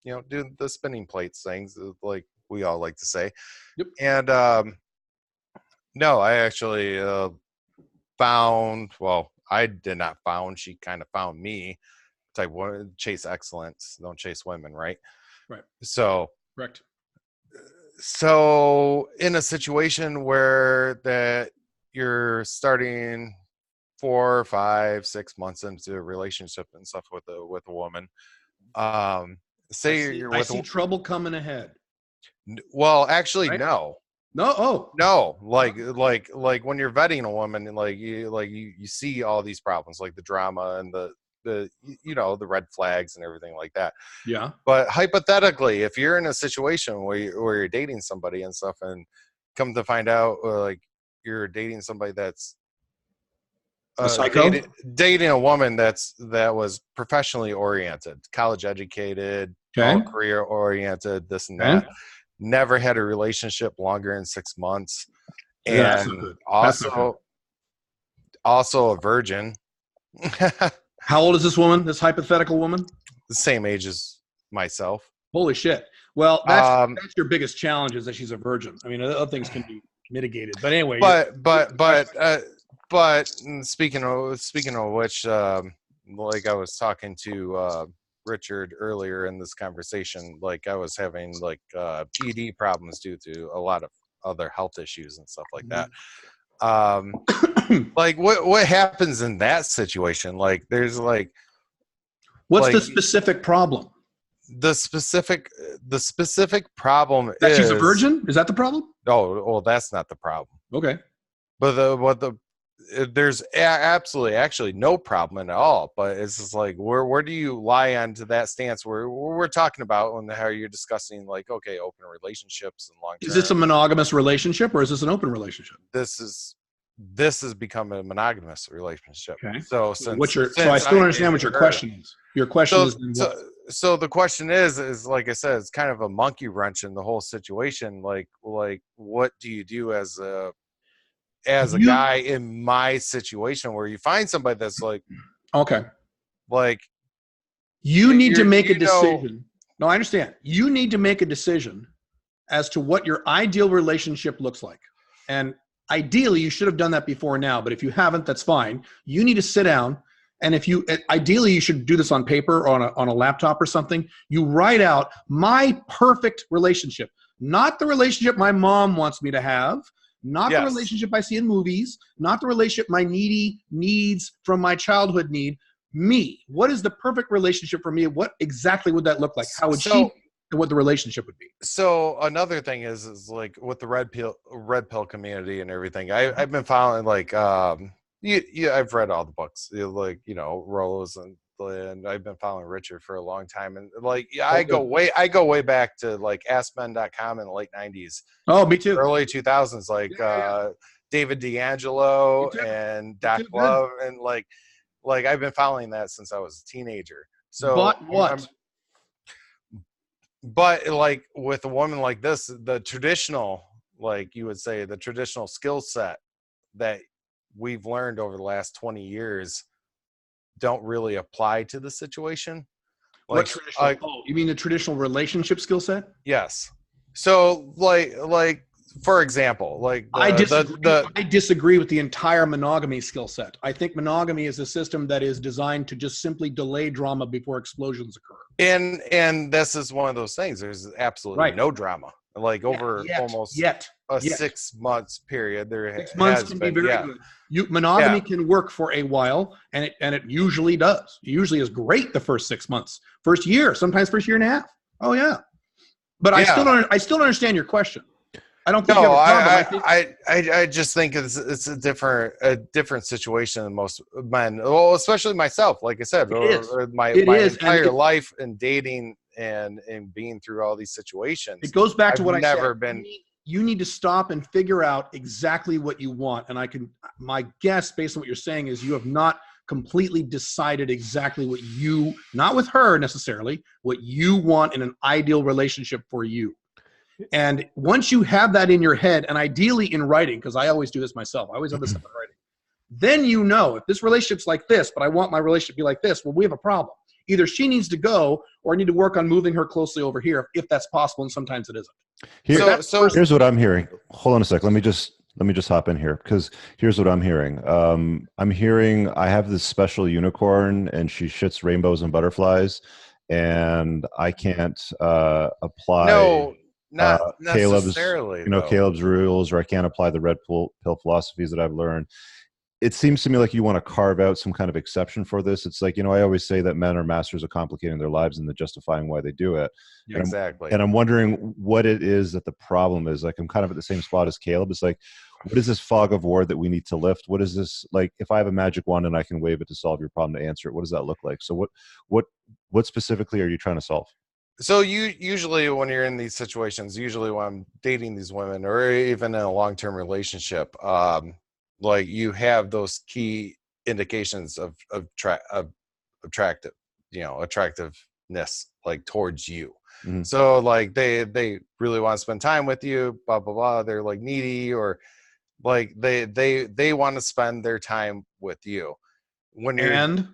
Speaker 4: do the spinning plates things, like we all like to say.
Speaker 2: Yep.
Speaker 4: And no, I actually found. Well, I did not found. She kind of found me. Type one, chase excellence, don't chase women, right?
Speaker 2: Right.
Speaker 4: So
Speaker 2: Correct.
Speaker 4: So in a situation where that you're starting 4, 5, 6 months into a relationship and stuff with a woman, say you're
Speaker 2: I
Speaker 4: with
Speaker 2: see trouble coming ahead.
Speaker 4: well, actually,
Speaker 2: Right?
Speaker 4: no.
Speaker 2: No.
Speaker 4: Like when you're vetting a woman, and you see all these problems, like the drama and the the red flags and everything like that.
Speaker 2: Yeah.
Speaker 4: But hypothetically, if you're in a situation where you're dating somebody and stuff, and come to find out, like you're dating somebody that's
Speaker 2: A psycho?
Speaker 4: dating a woman that was professionally oriented, college educated,
Speaker 2: Okay.
Speaker 4: all career oriented, this and
Speaker 2: Okay.
Speaker 4: that, never had a relationship longer than 6 months,
Speaker 2: Yeah, that's not
Speaker 4: and
Speaker 2: good. That's not good.
Speaker 4: also a virgin.
Speaker 2: How old is this woman? This hypothetical woman?
Speaker 4: The same age as myself.
Speaker 2: Holy shit. Well, that's your biggest challenge, is that she's a virgin. I mean, other things can be mitigated, but anyway.
Speaker 4: But speaking of which, like I was talking to Richard earlier in this conversation, like I was having like ED problems due to a lot of other health issues and stuff like that. Like what happens in that situation? Like there's like,
Speaker 2: what's
Speaker 4: like,
Speaker 2: the specific problem?
Speaker 4: The specific problem
Speaker 2: That
Speaker 4: is
Speaker 2: she's a virgin? Is that the problem?
Speaker 4: Oh, well, that's not the problem.
Speaker 2: Okay.
Speaker 4: But there's absolutely actually no problem at all. But it's just like, where do you lie onto that stance where we're talking about, and how you're discussing like, okay, open relationships and long term.
Speaker 2: Is this a monogamous relationship, or is this an open relationship?
Speaker 4: This has become a monogamous relationship.
Speaker 2: Okay.
Speaker 4: So
Speaker 2: so I still don't understand what your question is. Your question
Speaker 4: So the question is like I said, it's kind of a monkey wrench in the whole situation. Like what do you do as a guy in my situation, where you find somebody that's like,
Speaker 2: okay,
Speaker 4: like
Speaker 2: you need to make a decision. No, I understand. You need to make a decision as to what your ideal relationship looks like. And ideally, you should have done that before now, but if you haven't, that's fine. You need to sit down, and ideally, you should do this on paper or on a laptop or something. You write out my perfect relationship, not the relationship my mom wants me to have, not the relationship I see in movies, not the relationship my needy needs from my childhood need. Me. What is the perfect relationship for me? What exactly would that look like? How would she? And what the relationship would be.
Speaker 4: So another thing is like with the red pill community and everything. I've been following like I've read all the books, like Rose, and I've been following Richard for a long time, and like I go way back to like AskMen.com in the late 90s.
Speaker 2: Oh, me too.
Speaker 4: Early 2000s, like David D'Angelo and Doc Love, and like I've been following that since I was a teenager. So
Speaker 2: but what?
Speaker 4: But like with a woman like this, the traditional, like you would say, the traditional skill set that we've learned over the last 20 years don't really apply to the situation. Like,
Speaker 2: what traditional? You mean the traditional relationship skill set?
Speaker 4: Yes. So like for example, like
Speaker 2: I disagree with the entire monogamy skill set. I think monogamy is a system that is designed to just simply delay drama before explosions occur.
Speaker 4: And this is one of those things. There's absolutely no drama. Like over almost a 6 months period, there
Speaker 2: 6 months can be very good. Monogamy can work for a while, and it usually does. It usually is great the first 6 months, first year, sometimes first year and a half. Oh yeah, but I still don't understand your question. I don't think you have a problem.
Speaker 4: I just think it's a different situation than most men. Well, especially myself, like I said, my entire life in dating and being through all these situations.
Speaker 2: It goes back to what I said. You need to stop and figure out exactly what you want. And my guess based on what you're saying is you have not completely decided exactly what you, not with her necessarily, what you want in an ideal relationship for you. And once you have that in your head, and ideally in writing, because I always do this myself, I always have this stuff in writing, then if this relationship's like this, but I want my relationship to be like this, well, we have a problem. either she needs to go or I need to work on moving her closely over here if that's possible, and sometimes it isn't.
Speaker 1: Here's what I'm hearing. Hold on a sec. Let me just hop in here, because here's what I'm hearing. I'm hearing I have this special unicorn and she shits rainbows and butterflies, and I can't apply
Speaker 4: No, not
Speaker 1: Caleb's,
Speaker 4: necessarily though.
Speaker 1: Caleb's rules, or I can't apply the red pill philosophies that I've learned. It seems to me like you want to carve out some kind of exception for this. It's like, I always say that men are masters of complicating their lives and the justifying why they do it.
Speaker 4: Yeah, exactly.
Speaker 1: And I'm wondering what it is that the problem is. Like, I'm kind of at the same spot as Caleb. It's like, what is this fog of war that we need to lift? What is this, like, if I have a magic wand and I can wave it to solve your problem, to answer it, what does that look like? So what specifically are you trying to solve?
Speaker 4: So you usually, when you're in these situations, usually when I'm dating these women or even in a long-term relationship, like, you have those key indications of attractive, attractiveness, like, towards you.
Speaker 1: Mm-hmm.
Speaker 4: So, like, they really want to spend time with you, blah blah blah. They're like needy, or like they want to spend their time with you. When you're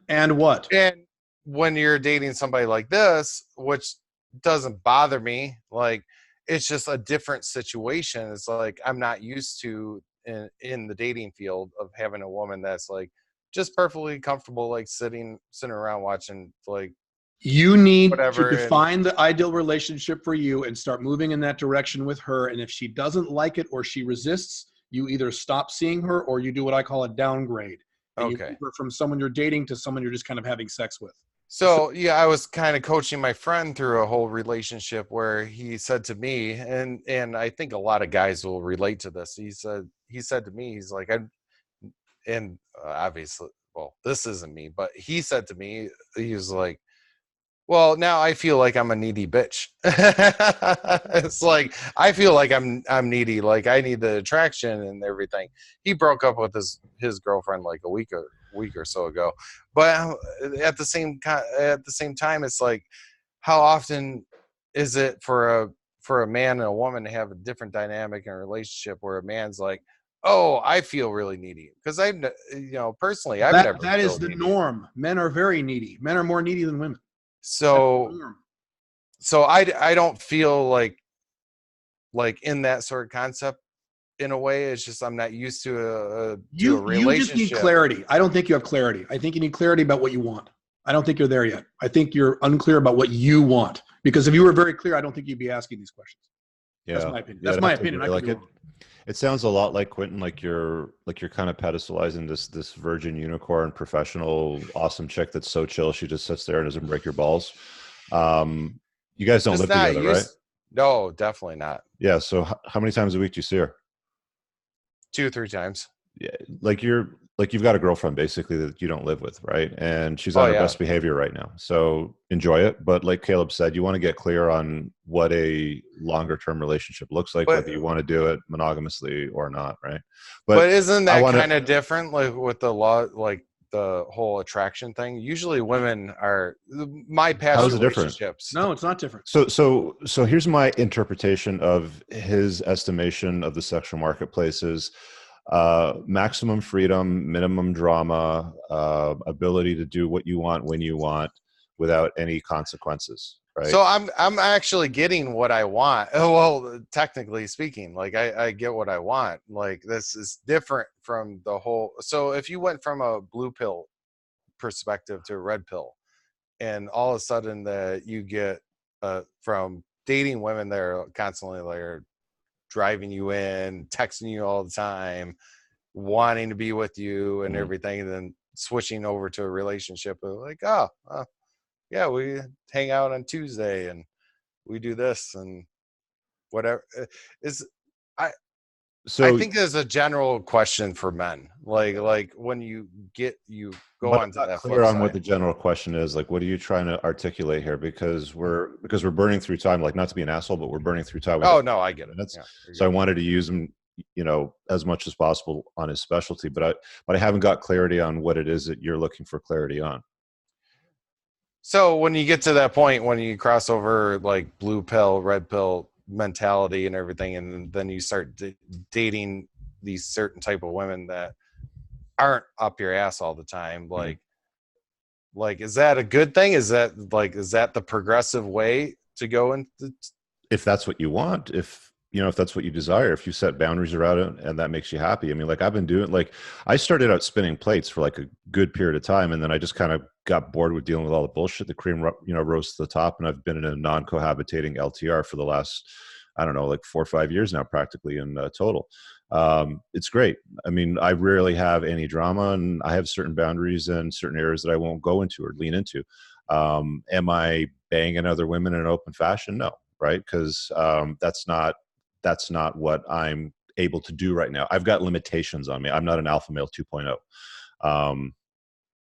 Speaker 2: and what?
Speaker 4: And when you're dating somebody like this, which doesn't bother me, like, it's just a different situation. It's like, I'm not used to in the dating field of having a woman that's like just perfectly comfortable, like sitting around watching, like,
Speaker 2: you need
Speaker 4: whatever,
Speaker 2: to define the ideal relationship for you and start moving in that direction with her. And if she doesn't like it or she resists, you either stop seeing her or you do what I call a downgrade. And you move her from someone you're dating to someone you're just kind of having sex with.
Speaker 4: So yeah, I was kind of coaching my friend through a whole relationship where he said to me, and I think a lot of guys will relate to this. He said to me, he's like, obviously, well, this isn't me, but he said to me, he was like, well, now I feel like I'm a needy bitch. It's like, I feel like I'm needy, like I need the attraction and everything. He broke up with his girlfriend like a week or so ago, but at the same time, it's like, how often is it for a man and a woman to have a different dynamic in a relationship where a man's like, oh, I feel really needy? Because personally, I've never.
Speaker 2: That is the norm. Men are very needy. Men are more needy than women.
Speaker 4: So I don't feel like in that sort of concept. In a way, it's just I'm not used to a relationship.
Speaker 2: You just need clarity. I don't think you have clarity. I think you need clarity about what you want. I don't think you're there yet. I think you're unclear about what you want. Because if you were very clear, I don't think you'd be asking these questions.
Speaker 1: Yeah,
Speaker 2: that's my opinion. That's my opinion. I
Speaker 1: like it. It sounds a lot like Quentin, like you're kind of pedestalizing this virgin unicorn, professional, awesome chick that's so chill she just sits there and doesn't break your balls. You guys don't live together, right?
Speaker 4: No, definitely not.
Speaker 1: Yeah. So how many times a week do you see her?
Speaker 4: 2-3 times.
Speaker 1: Yeah, you've got a girlfriend basically that you don't live with, right? And she's on her best behavior right now. So enjoy it. But like Caleb said, you want to get clear on what a longer term relationship looks like, whether you want to do it monogamously or not, right?
Speaker 4: But isn't that kind of different, like with the law, like the whole attraction thing? Usually women are my past relationships.
Speaker 2: No, it's not different.
Speaker 1: So here's my interpretation of his estimation of the sexual marketplace is maximum freedom, minimum drama, ability to do what you want when you want without any consequences, right?
Speaker 4: So I'm actually getting what I want. Well, technically speaking, like I get what I want. Like, this is different from the whole. So if you went from a blue pill perspective to a red pill, and all of a sudden that you get from dating women that are constantly like driving you in, texting you all the time, wanting to be with you and everything, and then switching over to a relationship of like, yeah, we hang out on Tuesday and we do this and whatever. I think there's a general question for men, like when you go on to that.
Speaker 1: Clear on what the general question is. Like, what are you trying to articulate here? Because we're burning through time. Like, not to be an asshole, but we're burning through time.
Speaker 4: Oh no, I get it.
Speaker 1: Yeah, so I wanted to use him, as much as possible on his specialty, but I haven't got clarity on what it is that you're looking for clarity on.
Speaker 4: So when you get to that point, when you cross over like blue pill, red pill mentality and everything, and then you start dating these certain type of women that aren't up your ass all the time, Like, is that a good thing? Is that the progressive way to go into?
Speaker 1: If that's what you want, if that's what you desire, if you set boundaries around it and that makes you happy. I mean, like I've been doing, like I started out spinning plates for like a good period of time, and then I just kind of got bored with dealing with all the bullshit. The cream, rose to the top, and I've been in a non-cohabitating LTR for the last, I don't know, like 4 or 5 years now, practically in total. It's great. I mean, I rarely have any drama, and I have certain boundaries and certain areas that I won't go into or lean into. Am I banging other women in an open fashion? No, right? Because that's not what I'm able to do right now. I've got limitations on me. I'm not an alpha male 2.0.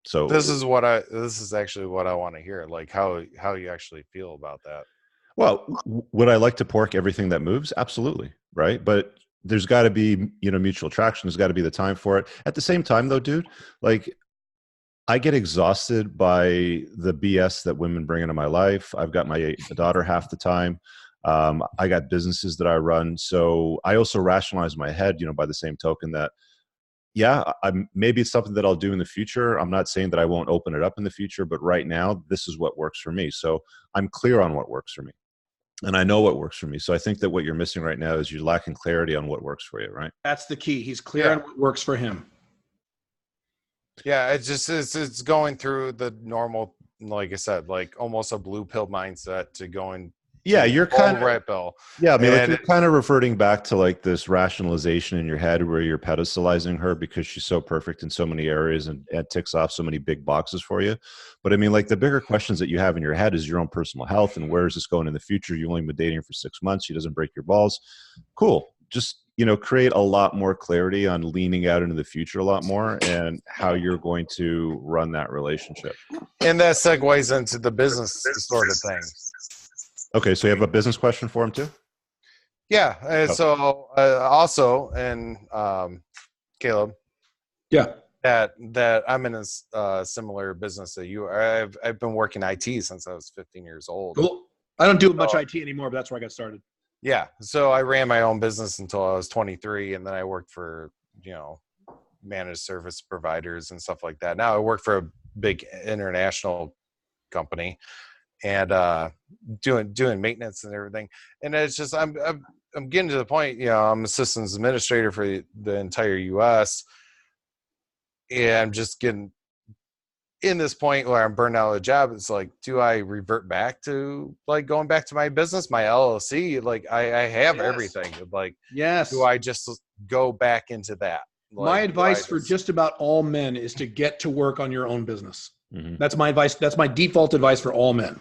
Speaker 1: So
Speaker 4: this is actually what I want to hear. Like how you actually feel about that.
Speaker 1: Well, would I like to pork everything that moves? Absolutely. Right. But there's got to be, mutual attraction. There's got to be the time for it. At the same time though, dude, like I get exhausted by the BS that women bring into my life. I've got my daughter half the time. I got businesses that I run. So I also rationalize my head, by the same token that, yeah, maybe it's something that I'll do in the future. I'm not saying that I won't open it up in the future, but right now, this is what works for me. So I'm clear on what works for me. And I know what works for me. So I think that what you're missing right now is you're lacking clarity on what works for you, right?
Speaker 2: That's the key. He's clear on what works for him.
Speaker 4: Yeah, it's going through the normal, like I said, like almost a blue pill mindset to going.
Speaker 1: Yeah, you're kind of
Speaker 4: red pill.
Speaker 1: Yeah, I mean, like you're kind of reverting back to like this rationalization in your head where you're pedestalizing her because she's so perfect in so many areas and ticks off so many big boxes for you. But I mean, like the bigger questions that you have in your head is your own personal health and where is this going in the future? You've only been dating her for 6 months. She doesn't break your balls. Cool. Just, create a lot more clarity on leaning out into the future a lot more and how you're going to run that relationship.
Speaker 4: And that segues into the business sort of thing.
Speaker 1: Okay, so you have a business question for him too?
Speaker 4: Yeah. So also, and Caleb.
Speaker 2: Yeah.
Speaker 4: That I'm in a similar business that you are. I've been working IT since I was 15 years old.
Speaker 2: Cool. I don't do much IT anymore, but that's where I got started.
Speaker 4: Yeah. So I ran my own business until I was 23, and then I worked for managed service providers and stuff like that. Now I work for a big international company. And doing maintenance and everything, and it's just I'm getting to the point. I'm a systems administrator for the entire U.S. and I'm just getting in this point where I'm burned out of a job. It's like, do I revert back to like going back to my business, my LLC? Like I have everything. Like,
Speaker 2: yes.
Speaker 4: Do I just go back into that? Like,
Speaker 2: my advice for just about all men is to get to work on your own business.
Speaker 1: Mm-hmm.
Speaker 2: That's my advice. That's my default advice for all men.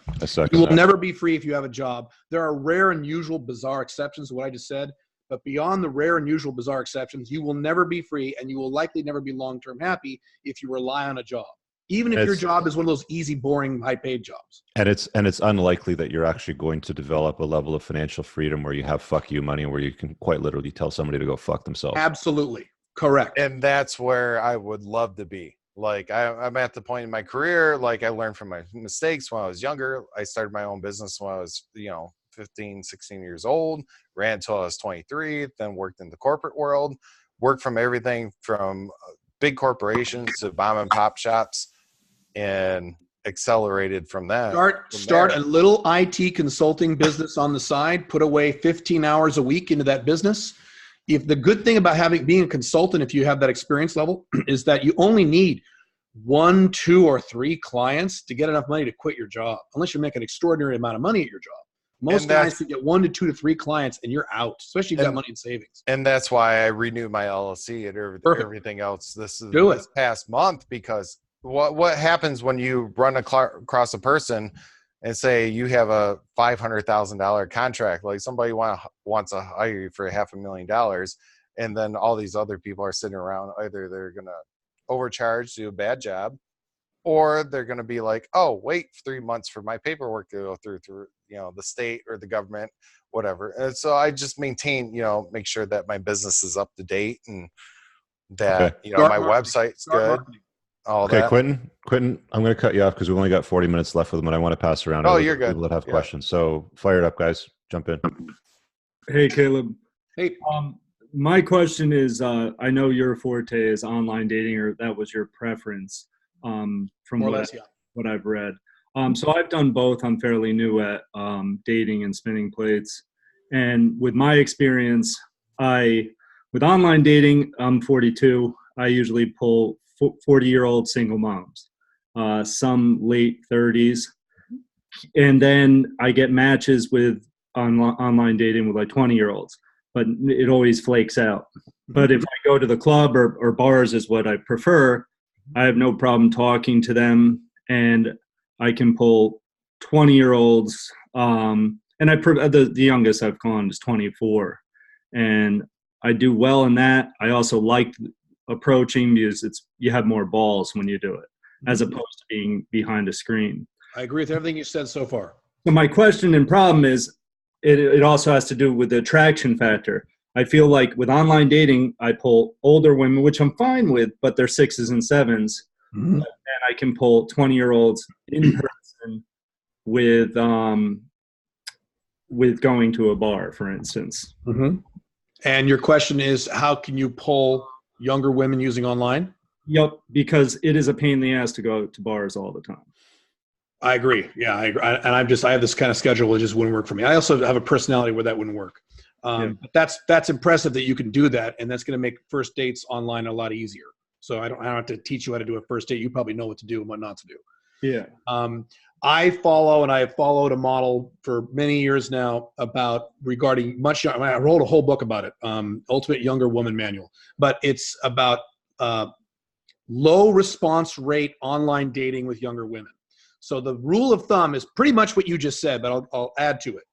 Speaker 2: You will never be free if you have a job. There are rare and usual bizarre exceptions to what I just said, but beyond the rare and usual bizarre exceptions, you will never be free and you will likely never be long-term happy if you rely on a job. Even if your job is one of those easy, boring, high-paid jobs.
Speaker 1: And it's unlikely that you're actually going to develop a level of financial freedom where you have fuck you money and where you can quite literally tell somebody to go fuck themselves.
Speaker 2: Absolutely. Correct.
Speaker 4: And that's where I would love to be. Like I'm at the point in my career, like I learned from my mistakes when I was younger. I started my own business when I was, 15, 16 years old, ran until I was 23, then worked in the corporate world, worked from everything from big corporations to mom and pop shops, and accelerated from that.
Speaker 2: Start a little IT consulting business on the side, put away 15 hours a week into that business. If the good thing about being a consultant, if you have that experience level, is that you only need 1, 2, or 3 clients to get enough money to quit your job, unless you make an extraordinary amount of money at your job. Most guys can get 1 to 2 to 3 clients and you're out, especially if you've got money in savings.
Speaker 4: And that's why I renewed my LLC and everything else this past month, because what happens when you run across a person and say you have a $500,000 contract, like somebody wants to hire you for $500,000, and then all these other people are sitting around. Either they're going to overcharge, do a bad job, or they're going to be like, oh, wait 3 months for my paperwork to go through the state or the government, whatever. And so I just maintain, make sure that my business is up to date and that my website's good.
Speaker 1: Okay, that. Quentin, I'm going to cut you off because we've only got 40 minutes left with them, and I want to pass around to
Speaker 4: you're good.
Speaker 1: People that have questions. So fire it up, guys. Jump in.
Speaker 5: Hey, Caleb.
Speaker 2: Hey.
Speaker 5: My question is, I know your forte is online dating, or that was your preference. From
Speaker 2: more or less, yeah.
Speaker 5: what I've read. So I've done both. I'm fairly new at dating and spinning plates. And with my experience, with online dating, I'm 42. I usually pull 40-year-old single moms, some late 30s. And then I get matches with online dating with like 20-year-olds, but it always flakes out. But if I go to the club or bars is what I prefer, I have no problem talking to them, and I can pull 20-year-olds. And the youngest I've gone is 24, and I do well in that. I also like approaching because you have more balls when you do it, as opposed to being behind a screen.
Speaker 2: I agree with everything you said so far.
Speaker 5: So my question and problem is, it also has to do with the attraction factor. I feel like with online dating, I pull older women, which I'm fine with, but they're 6s and 7s.
Speaker 2: Mm-hmm.
Speaker 5: And I can pull 20-year-olds in person with going to a bar, for instance.
Speaker 2: Mm-hmm. And your question is, how can you pull younger women using online?
Speaker 5: Yep, because it is a pain in the ass to go to bars all the time.
Speaker 2: I agree. Yeah, I agree. And I have this kind of schedule. It just wouldn't work for me. I also have a personality where that wouldn't work. But that's impressive that you can do that, and that's going to make first dates online a lot easier. So I don't have to teach you how to do a first date. You probably know what to do and what not to do.
Speaker 5: Yeah.
Speaker 2: I have followed a model for many years now regarding much younger. I wrote a whole book about it, Ultimate Younger Woman Manual. But it's about low response rate online dating with younger women. So the rule of thumb is pretty much what you just said, but I'll add to it.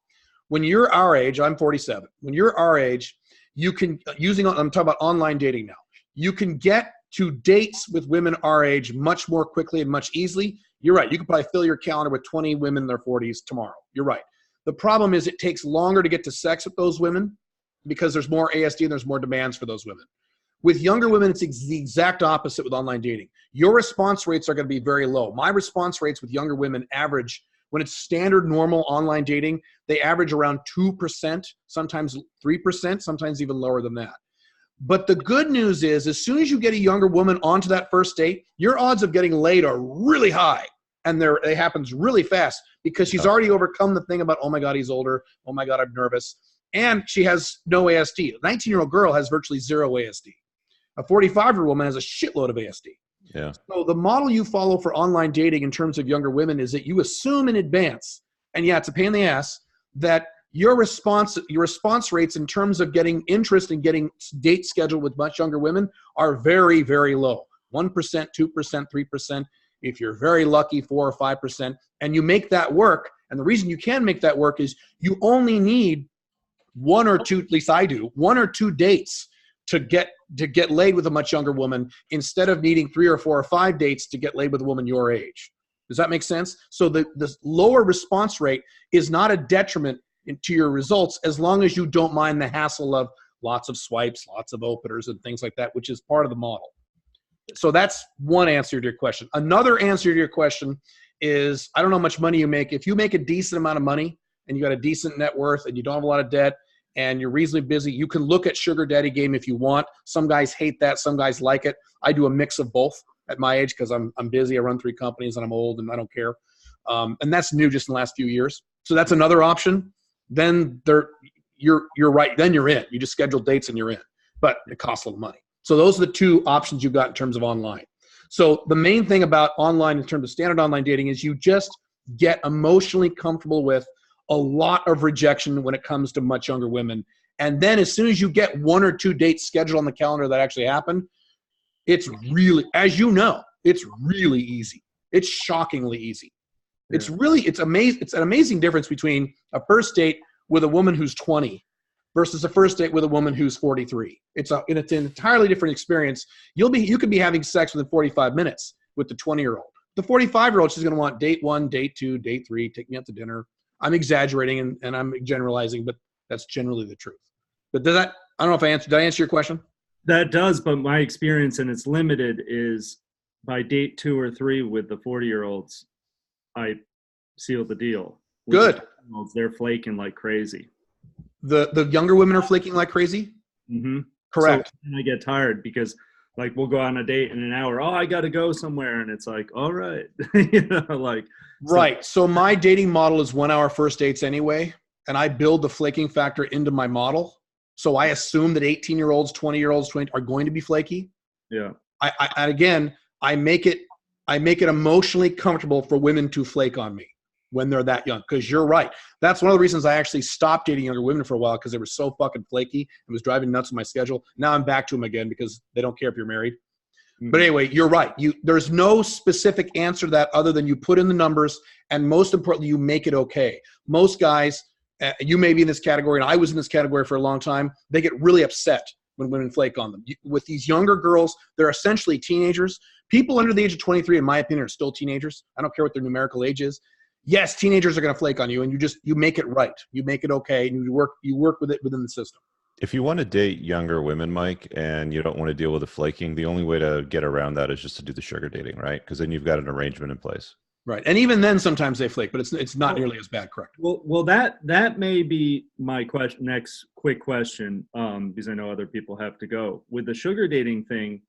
Speaker 2: When you're our age, I'm 47. When you're our age, I'm talking about online dating now. You can get to dates with women our age much more quickly and much easily. You're right. You can probably fill your calendar with 20 women in their 40s tomorrow. You're right. The problem is it takes longer to get to sex with those women because there's more ASD and there's more demands for those women. With younger women, it's the exact opposite with online dating. Your response rates are going to be very low. My response rates with younger women average, when it's standard normal online dating, they average around 2%, sometimes 3%, sometimes even lower than that. But the good news is, as soon as you get a younger woman onto that first date, your odds of getting laid are really high. And it happens really fast because she's already overcome the thing about, oh my God, he's older. Oh my God, I'm nervous. And she has no ASD. A 19-year-old girl has virtually zero ASD. A 45-year-old woman has a shitload of ASD.
Speaker 1: Yeah.
Speaker 2: So the model you follow for online dating in terms of younger women is that you assume in advance, and yeah, it's a pain in the ass, that your response rates in terms of getting interest and getting dates scheduled with much younger women are very, very low. 1%, 2%, 3%. If you're very lucky, 4 or 5%. And you make that work. And the reason you can make that work is you only need one or two, at least I do, 1 or 2 dates to get laid with a much younger woman instead of needing 3 or 4 or 5 dates to get laid with a woman your age. Does that make sense? So the lower response rate is not a detriment to your results as long as you don't mind the hassle of lots of swipes, lots of openers and things like that, which is part of the model. So that's one answer to your question. Another answer to your question is, I don't know how much money you make. If you make a decent amount of money and you got a decent net worth and you don't have a lot of debt and you're reasonably busy, you can look at sugar daddy game if you want. Some guys hate that. Some guys like it. I do a mix of both at my age because I'm busy. I run 3 companies and I'm old and I don't care. And that's new just in the last few years. So that's another option. Then you're right. Then you're in. You just schedule dates and you're in. But it costs a little money. So those are the 2 options you've got in terms of online. So the main thing about online in terms of standard online dating is you just get emotionally comfortable with a lot of rejection when it comes to much younger women. And then as soon as you get 1 or 2 dates scheduled on the calendar that actually happen, it's really, as you know, it's really easy. It's shockingly easy. Yeah. It's amazing. It's an amazing difference between a first date with a woman who's 20 versus a first date with a woman who's 43. It's an entirely different experience. You could be having sex within 45 minutes with the 20-year-old. The 45-year-old, she's going to want date 1, date 2, date 3, take me out to dinner. I'm exaggerating and I'm generalizing, but that's generally the truth. But I don't know if did I answer your question?
Speaker 5: That does, but my experience, and it's limited, is by date 2 or 3 with the 40-year-olds, I seal the deal. With
Speaker 2: Good.
Speaker 5: They're flaking like crazy.
Speaker 2: The younger women are flaking like crazy?
Speaker 5: Mm-hmm.
Speaker 2: Correct.
Speaker 5: So I get tired because Like we'll go on a date in an hour. Oh, I got to go somewhere. And it's like, all right. You know, like.
Speaker 2: Right. So my dating model is 1 hour first dates anyway. And I build the flaking factor into my model. So I assume that 18-year-olds, 20-year-olds, 20 are going to be flaky.
Speaker 5: Yeah.
Speaker 2: And again, I make it emotionally comfortable for women to flake on me when they're that young. Because you're right. That's one of the reasons I actually stopped dating younger women for a while, because they were so fucking flaky. It was driving nuts with my schedule. Now I'm back to them again because they don't care if you're married. Mm-hmm. But anyway, you're right. There's no specific answer to that other than you put in the numbers, and most importantly, you make it okay. Most guys, you may be in this category, and I was in this category for a long time, they get really upset when women flake on them. With these younger girls, they're essentially teenagers. People under the age of 23, in my opinion, are still teenagers. I don't care what their numerical age is. Yes, teenagers are going to flake on you, and you make it right. You make it okay, and you work with it within the system.
Speaker 1: If you want to date younger women, Mike, and you don't want to deal with the flaking, the only way to get around that is just to do the sugar dating, right? Because then you've got an arrangement in place.
Speaker 2: Right. And even then, sometimes they flake, but it's not nearly as bad, correct?
Speaker 5: Well, that may be my next quick question, because I know other people have to go. With the sugar dating thing,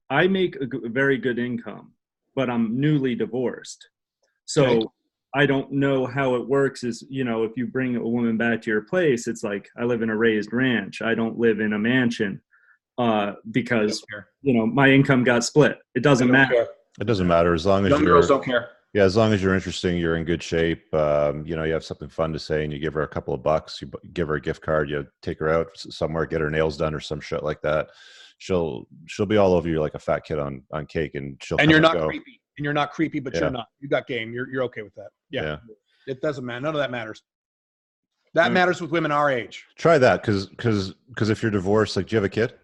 Speaker 5: I make a very good income, but I'm newly divorced. So okay. I don't know how it works is, you know, if you bring a woman back to your place, it's like I live in a raised ranch. I don't live in a mansion because, you know, my income got split. It doesn't matter.
Speaker 1: Care. It doesn't matter as long as
Speaker 2: young girls don't care.
Speaker 1: Yeah, as long as you're interesting, you're in good shape. You know, you have something fun to say, and you give her a couple of bucks. You give her a gift card. You take her out somewhere, get her nails done, or some shit like that. She'll be all over you like a fat kid on cake, and she'll.
Speaker 2: And you're not creepy. And you're not creepy, but you're not. You got game. You're okay with that. Yeah. It doesn't matter. None of that matters. That matters with women our age.
Speaker 1: Try that, because if you're divorced, like, do you have a kid?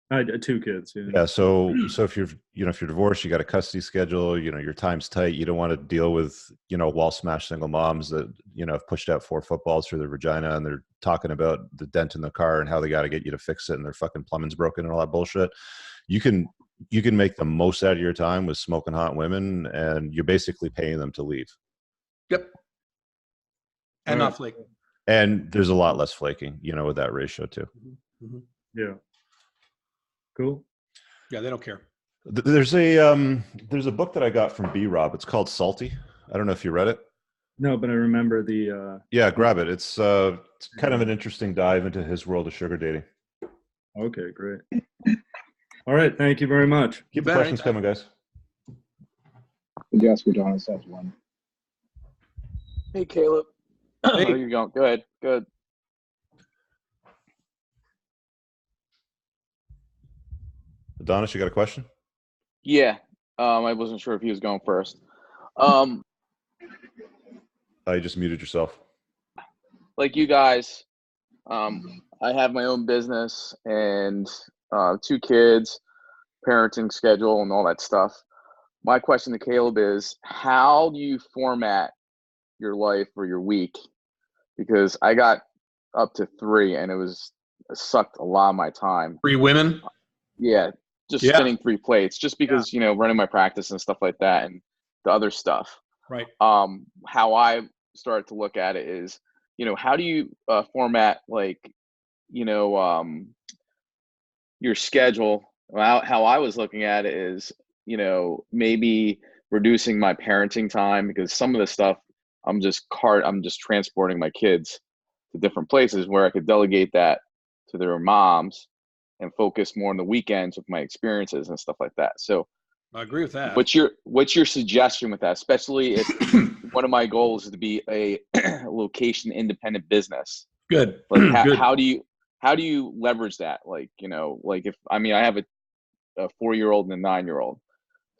Speaker 5: I had 2 kids.
Speaker 1: Yeah. So if you're divorced, you got a custody schedule, you know, your time's tight. You don't want to deal with, you know, wall smash single moms that, you know, have pushed out 4 footballs through their vagina, and they're talking about the dent in the car and how they got to get you to fix it, and their fucking plumbing's broken and all that bullshit. You can make the most out of your time with smoking hot women, and you're basically paying them to leave.
Speaker 2: Yep. And not flaking.
Speaker 1: And there's a lot less flaking, you know, with that ratio too.
Speaker 2: Mm-hmm.
Speaker 5: Yeah. Cool.
Speaker 2: Yeah, they don't care.
Speaker 1: There's a book that I got from B-Rob. It's called Salty. I don't know if you read it.
Speaker 5: No, but I remember the.
Speaker 1: Yeah, grab it. It's kind of an interesting dive into his world of sugar dating.
Speaker 5: Okay, great. All right, thank you very much.
Speaker 1: Keep the questions coming, guys.
Speaker 3: Did you ask Adonis has one?
Speaker 6: Hey, Caleb.
Speaker 2: Hey.
Speaker 6: How are you going? Good, good.
Speaker 1: Adonis, you got a question?
Speaker 6: Yeah. I wasn't sure if he was going first.
Speaker 1: You just muted yourself.
Speaker 6: Like you guys, I have my own business and 2 kids, parenting schedule, and all that stuff. My question to Caleb is, how do you format your life or your week? Because I got up to 3, and it sucked a lot of my time.
Speaker 2: 3 women?
Speaker 6: Yeah. Just spinning 3 plates, just because, you know, running my practice and stuff like that, and the other stuff.
Speaker 2: Right.
Speaker 6: How I started to look at it is, you know, how do you format, like, you know, your schedule? How I was looking at it is, you know, maybe reducing my parenting time, because some of the stuff I'm just transporting my kids to different places where I could delegate that to their moms and focus more on the weekends with my experiences and stuff like that. So
Speaker 2: I agree with that.
Speaker 6: What's your suggestion with that? Especially if one of my goals is to be a location independent business.
Speaker 2: Good.
Speaker 6: Like
Speaker 2: Good.
Speaker 6: How do you leverage that? Like, you know, like I have a 4-year-old and a 9-year-old.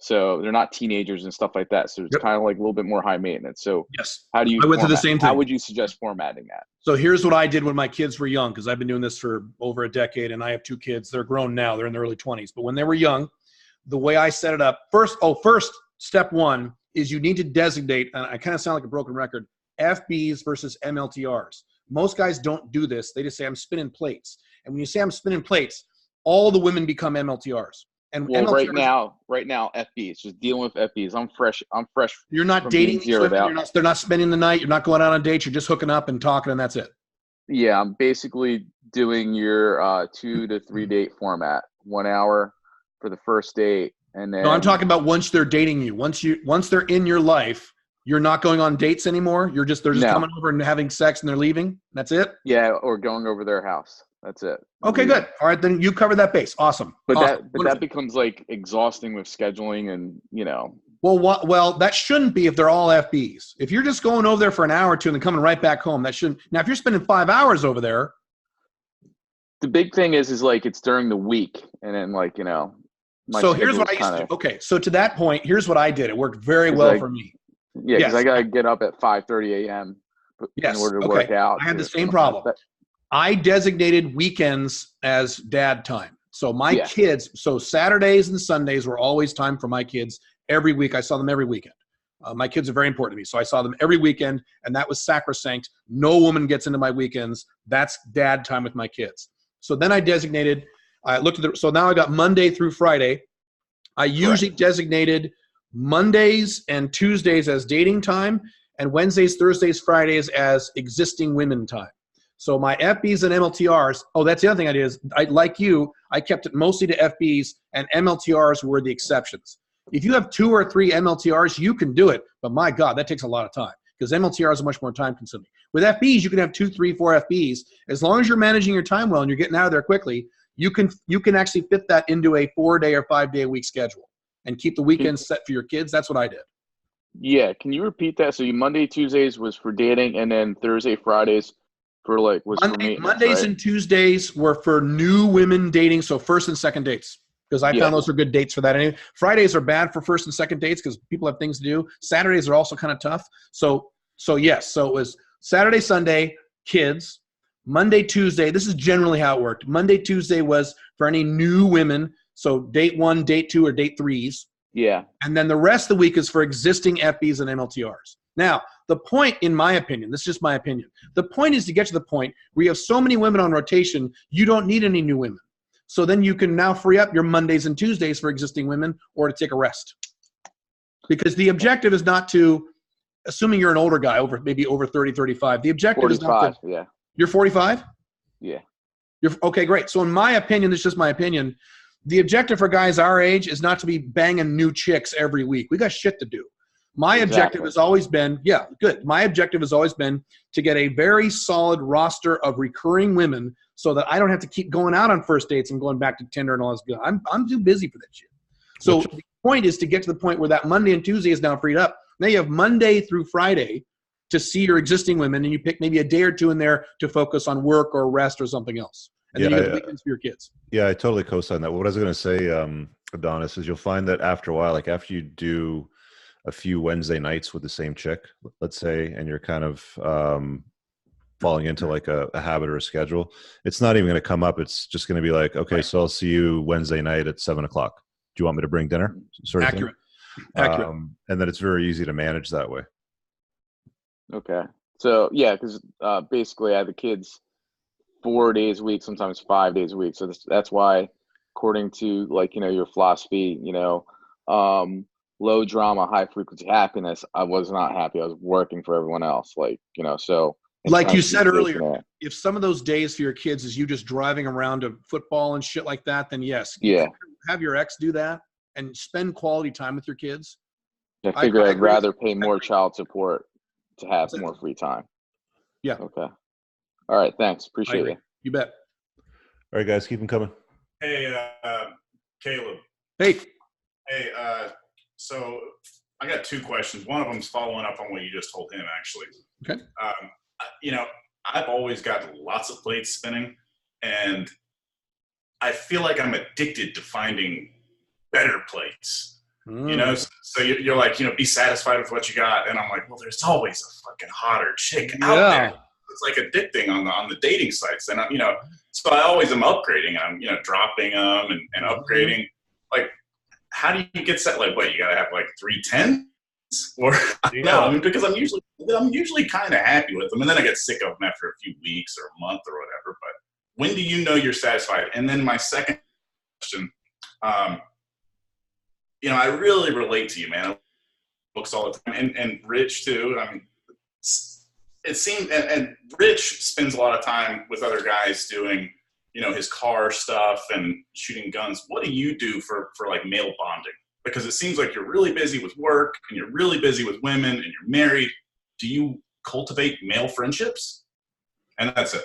Speaker 6: So they're not teenagers and stuff like that. So it's kind of like a little bit more high maintenance. So
Speaker 2: yes,
Speaker 6: how do you?
Speaker 2: I went through the same thing.
Speaker 6: How would you suggest formatting that?
Speaker 2: So here's what I did when my kids were young, because I've been doing this for over a decade, and I have 2 kids. They're grown now; they're in their early 20s. But when they were young, the way I set it up, first step 1 is you need to designate. And I kind of sound like a broken record. FBs versus MLTRs. Most guys don't do this. They just say I'm spinning plates, and when you say I'm spinning plates, all the women become MLTRs. And
Speaker 6: well,
Speaker 2: MLTRs,
Speaker 6: right now, FBs, just dealing with FBs. I'm fresh.
Speaker 2: You're not dating these women. They're not spending the night. You're not going out on dates. You're just hooking up and talking, and that's it.
Speaker 6: Yeah, I'm basically doing your 2 to 3 date format. 1 hour for the first date, and then
Speaker 2: No, I'm talking about once they're dating you. Once they're in your life, you're not going on dates anymore. They're just
Speaker 6: No.
Speaker 2: coming over and having sex and they're leaving. That's it.
Speaker 6: Yeah, or going over their house. That's it.
Speaker 2: Okay, good. All right, then you cover that base. Awesome.
Speaker 6: But
Speaker 2: Awesome.
Speaker 6: that becomes like exhausting with scheduling and
Speaker 2: Well, that shouldn't be if they're all FBs. If you're just going over there for an hour or two and then coming right back home, that shouldn't. Now, if you're spending 5 hours over there,
Speaker 6: the big thing is like it's during the week, and then like
Speaker 2: so here's what I used to do. Okay, so to that point, here's what I did. It worked very well for me.
Speaker 6: Yeah, because I gotta get up at 5:30 a.m. in order to work out.
Speaker 2: I had the same problem. I designated weekends as dad time. So my kids, so Saturdays and Sundays were always time for my kids. Every week, I saw them every weekend. My kids are very important to me, so I saw them every weekend, and that was sacrosanct. No woman gets into my weekends. That's dad time with my kids. So then I designated. I looked at so now I got Monday through Friday. I usually designated Mondays and Tuesdays as dating time, and Wednesdays, Thursdays, Fridays as existing women time. So my FBs and MLTRs, that's the other thing I did is, like you, I kept it mostly to FBs, and MLTRs were the exceptions. If you have 2 or 3 MLTRs, you can do it, but my God, that takes a lot of time because MLTRs are much more time consuming. With FBs, you can have 2, 3, 4 FBs. As long as you're managing your time well and you're getting out of there quickly, you can actually fit that into a 4-day or 5-day a week schedule and keep the weekends set for your kids. That's what I did.
Speaker 6: Yeah, can you repeat that? So you Monday, Tuesdays was for dating, and then Thursday, Fridays for like was for maintenance,
Speaker 2: Mondays
Speaker 6: right?
Speaker 2: and Tuesdays were for new women dating, so first and second dates. Because I found those are good dates for that. Anyway, Fridays are bad for first and second dates because people have things to do. Saturdays are also kind of tough. So yes. So it was Saturday, Sunday, kids. Monday, Tuesday. This is generally how it worked. Monday, Tuesday was for any new women. So date 1, date 2, or date 3s.
Speaker 6: Yeah.
Speaker 2: And then the rest of the week is for existing FBs and MLTRs. Now, the point, in my opinion, this is just my opinion. The point is to get to the point where you have so many women on rotation, you don't need any new women. So then you can now free up your Mondays and Tuesdays for existing women or to take a rest. Because the objective is not to, assuming you're an older guy, maybe over 30, 35, the objective
Speaker 6: 45,
Speaker 2: is not to.
Speaker 6: Yeah.
Speaker 2: You're 45?
Speaker 6: Yeah.
Speaker 2: Okay, great. So in my opinion, this is just my opinion, the objective for guys our age is not to be banging new chicks every week. We got shit to do. My objective has always been, my objective has always been to get a very solid roster of recurring women so that I don't have to keep going out on first dates and going back to Tinder and all this good. I'm too busy for that shit. So the point is to get to the point where that Monday and Tuesday is now freed up. Now you have Monday through Friday to see your existing women, and you pick maybe a day or two in there to focus on work or rest or something else. And then you get the weekends for your kids. Yeah,
Speaker 1: I totally co-sign that. What I was going to say, Adonis, is you'll find that after a while, like after you do a few Wednesday nights with the same chick, let's say, and you're kind of falling into like a habit or a schedule, it's not even going to come up. It's just going to be like, okay, so I'll see you Wednesday night at 7:00. Do you want me to bring dinner? Sort of
Speaker 2: Accurate.
Speaker 1: And then it's very easy to manage that way.
Speaker 6: Okay. So yeah, because basically I have the kids 4 days a week, sometimes 5 days a week. So that's why, according to like your philosophy, low drama, high frequency happiness, I was not happy. I was working for everyone else, so.
Speaker 2: Like you said earlier, if some of those days for your kids is you just driving around to football and shit like that, then yes.
Speaker 6: Yeah.
Speaker 2: Have your ex do that and spend quality time with your kids.
Speaker 6: I figure I'd rather pay more child support to have more free time.
Speaker 2: Yeah.
Speaker 6: Okay. All right. Thanks. Appreciate it.
Speaker 2: You bet.
Speaker 1: All right, guys, keep them coming.
Speaker 7: Hey, Caleb.
Speaker 2: Hey.
Speaker 7: Hey, so I got 2 questions. One of them's following up on what you just told him, actually.
Speaker 2: Okay.
Speaker 7: I've always got lots of plates spinning, and I feel like I'm addicted to finding better plates. So you're like, be satisfied with what you got, and I'm like, well, there's always a fucking hotter chick out there. It's like addicting on the dating sites, and so I always am upgrading. I'm dropping them and upgrading. Like, how do you get set? Like, what, you gotta have like 3 10s? Or no, because I'm usually kind of happy with them, and then I get sick of them after a few weeks or a month or whatever. But when do you know you're satisfied? And then my second question, I really relate to you, man. Books all the time, and Rich too. I mean, it seems, and Rich spends a lot of time with other guys doing his car stuff and shooting guns. What do you do for like male bonding? Because it seems like you're really busy with work and you're really busy with women and you're married. Do you cultivate male friendships? And that's it.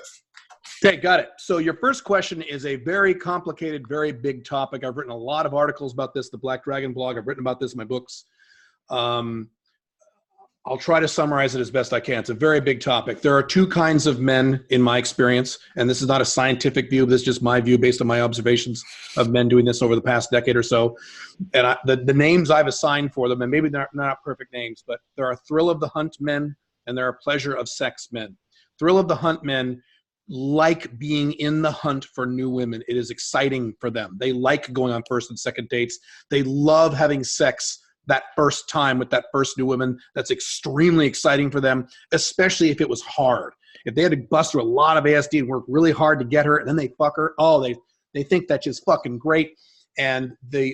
Speaker 2: Okay, got it. So your first question is a very complicated, very big topic. I've written a lot of articles about this, the Black Dragon blog. I've written about this in my books. I'll try to summarize it as best I can. It's a very big topic. There are two kinds of men in my experience, and this is not a scientific view. This is just my view based on my observations of men doing this over the past decade or so. And the names I've assigned for them, and maybe they're not perfect names, but there are thrill of the hunt men and there are pleasure of sex men. Thrill of the hunt men like being in the hunt for new women. It is exciting for them. They like going on first and second dates. They love having sex that first time with that first new woman. That's extremely exciting for them, especially if it was hard. If they had to bust through a lot of ASD and work really hard to get her and then they fuck her, they think that's just fucking great. And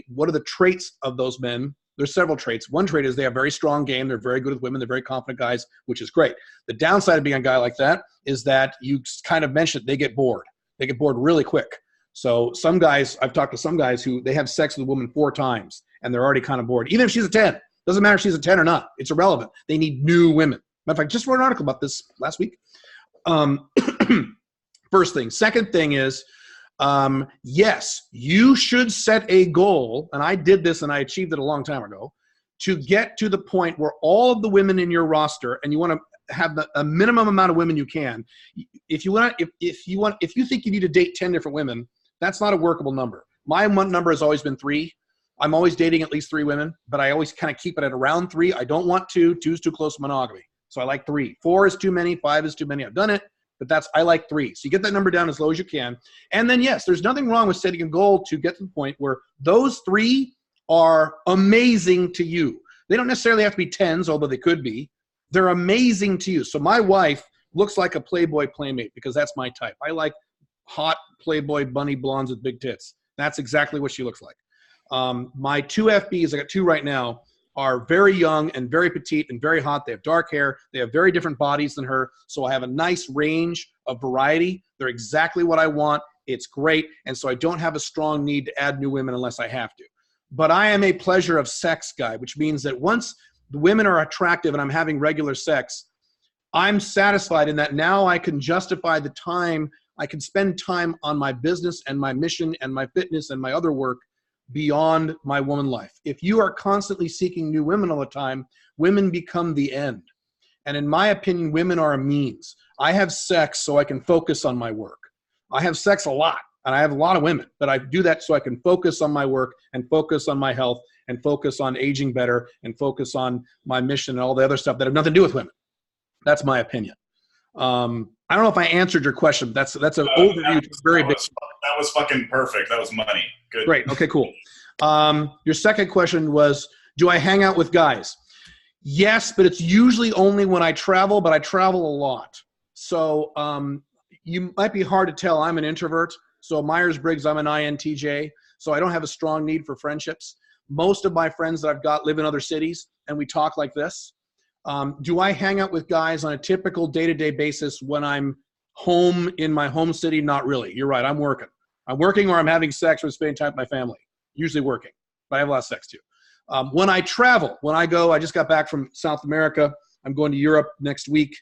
Speaker 2: what are the traits of those men? There's several traits. One trait is they have very strong game. They're very good with women. They're very confident guys, which is great. The downside of being a guy like that is that you kind of mentioned they get bored. They get bored really quick. So some guys, I've talked to some guys who they have sex with a woman 4 times and they're already kind of bored. Even if she's a 10, doesn't matter if she's a 10 or not. It's irrelevant. They need new women. Matter of fact, I just wrote an article about this last week. First thing. Second thing is, yes, you should set a goal, and I did this and I achieved it a long time ago, to get to the point where all of the women in your roster, and you want to have a minimum amount of women you can. If you think you need to date 10 different women, that's not a workable number. My number has always been 3. I'm always dating at least 3 women, but I always kind of keep it at around 3. I don't want 2. 2 is too close to monogamy. So I like 3. 4 is too many. 5 is too many. I've done it, but I like 3. So you get that number down as low as you can. And then, yes, there's nothing wrong with setting a goal to get to the point where those 3 are amazing to you. They don't necessarily have to be 10s, although they could be. They're amazing to you. So my wife looks like a Playboy playmate because that's my type. I like hot Playboy bunny blondes with big tits. That's exactly what she looks like. My 2 FBs, I got 2 right now, are very young and very petite and very hot. They have dark hair. They have very different bodies than her. So I have a nice range of variety. They're exactly what I want. It's great. And so I don't have a strong need to add new women unless I have to. But I am a pleasure of sex guy, which means that once the women are attractive and I'm having regular sex, I'm satisfied in that now I can justify the time. I can spend time on my business and my mission and my fitness and my other work beyond my woman life. If you are constantly seeking new women all the time, women become the end. And in my opinion, women are a means. I have sex so I can focus on my work. I have sex a lot, and I have a lot of women, but I do that so I can focus on my work and focus on my health and focus on aging better and focus on my mission and all the other stuff that have nothing to do with women. That's my opinion. I don't know if I answered your question. That's an overview.
Speaker 7: That was fucking perfect. That was money. Good.
Speaker 2: Great. Okay, cool. Your second question was, do I hang out with guys? Yes, but it's usually only when I travel, but I travel a lot. So you might be hard to tell. I'm an introvert. So Myers-Briggs, I'm an INTJ. So I don't have a strong need for friendships. Most of my friends that I've got live in other cities, and we talk like this. Do I hang out with guys on a typical day-to-day basis when I'm home in my home city? Not really. You're right. I'm working. I'm working or I'm having sex or spending time with my family. Usually working, but I have a lot of sex too. When I travel, when I go, I just got back from South America. I'm going to Europe next week.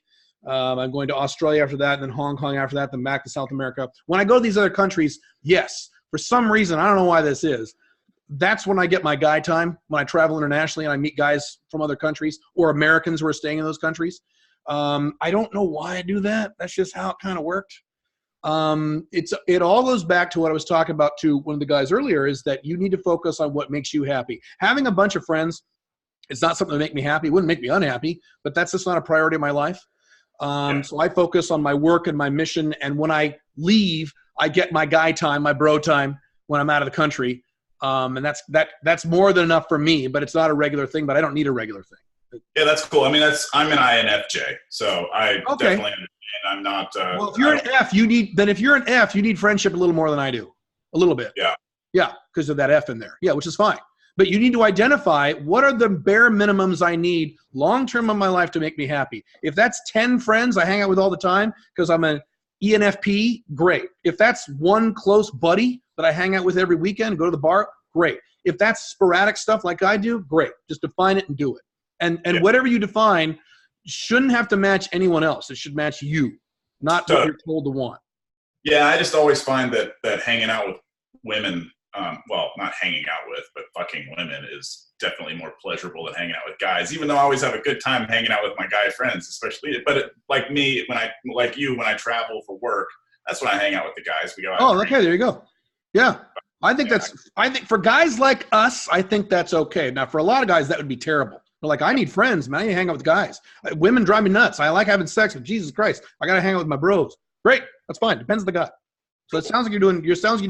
Speaker 2: I'm going to Australia after that, and then Hong Kong after that, then back to South America. When I go to these other countries, yes, for some reason, I don't know why this is, that's when I get my guy time, when I travel internationally and I meet guys from other countries or Americans who are staying in those countries. I don't know why I do that. That's just how it kind of worked. It all goes back to what I was talking about to one of the guys earlier, is that you need to focus on what makes you happy. Having a bunch of friends, it's not something that make me happy. It wouldn't make me unhappy, but that's just not a priority in my life. So I focus on my work and my mission. And when I leave, I get my guy time, my bro time when I'm out of the country. And that's more than enough for me, but it's not a regular thing, but I don't need a regular thing.
Speaker 7: Yeah, that's cool. I mean, I'm an INFJ, so I definitely understand. I'm not.
Speaker 2: Well, if you're an F, you need friendship a little more than I do, a little bit.
Speaker 7: Yeah.
Speaker 2: Yeah, because of that F in there. Yeah, which is fine. But you need to identify what are the bare minimums I need long term in my life to make me happy. If that's 10 friends I hang out with all the time because I'm a ENFP, great. If that's one close buddy that I hang out with every weekend, go to the bar, great. If that's sporadic stuff like I do, great. Just define it and do it. And whatever you define shouldn't have to match anyone else. It should match you, not what you're told to want.
Speaker 7: Yeah, I just always find that hanging out with women, well, not hanging out with, but fucking women is definitely more pleasurable than hanging out with guys. Even though I always have a good time hanging out with my guy friends, especially. But like me, when I travel for work, that's when I hang out with the guys. We go out.
Speaker 2: Oh, okay, there you go. Yeah, I think for guys like us, I think that's okay. Now, for a lot of guys, that would be terrible. They're like, I need friends, man. I need to hang out with guys. Women drive me nuts. I like having sex, but Jesus Christ, I got to hang out with my bros. Great, that's fine. Depends on the guy. So it sounds like you're doing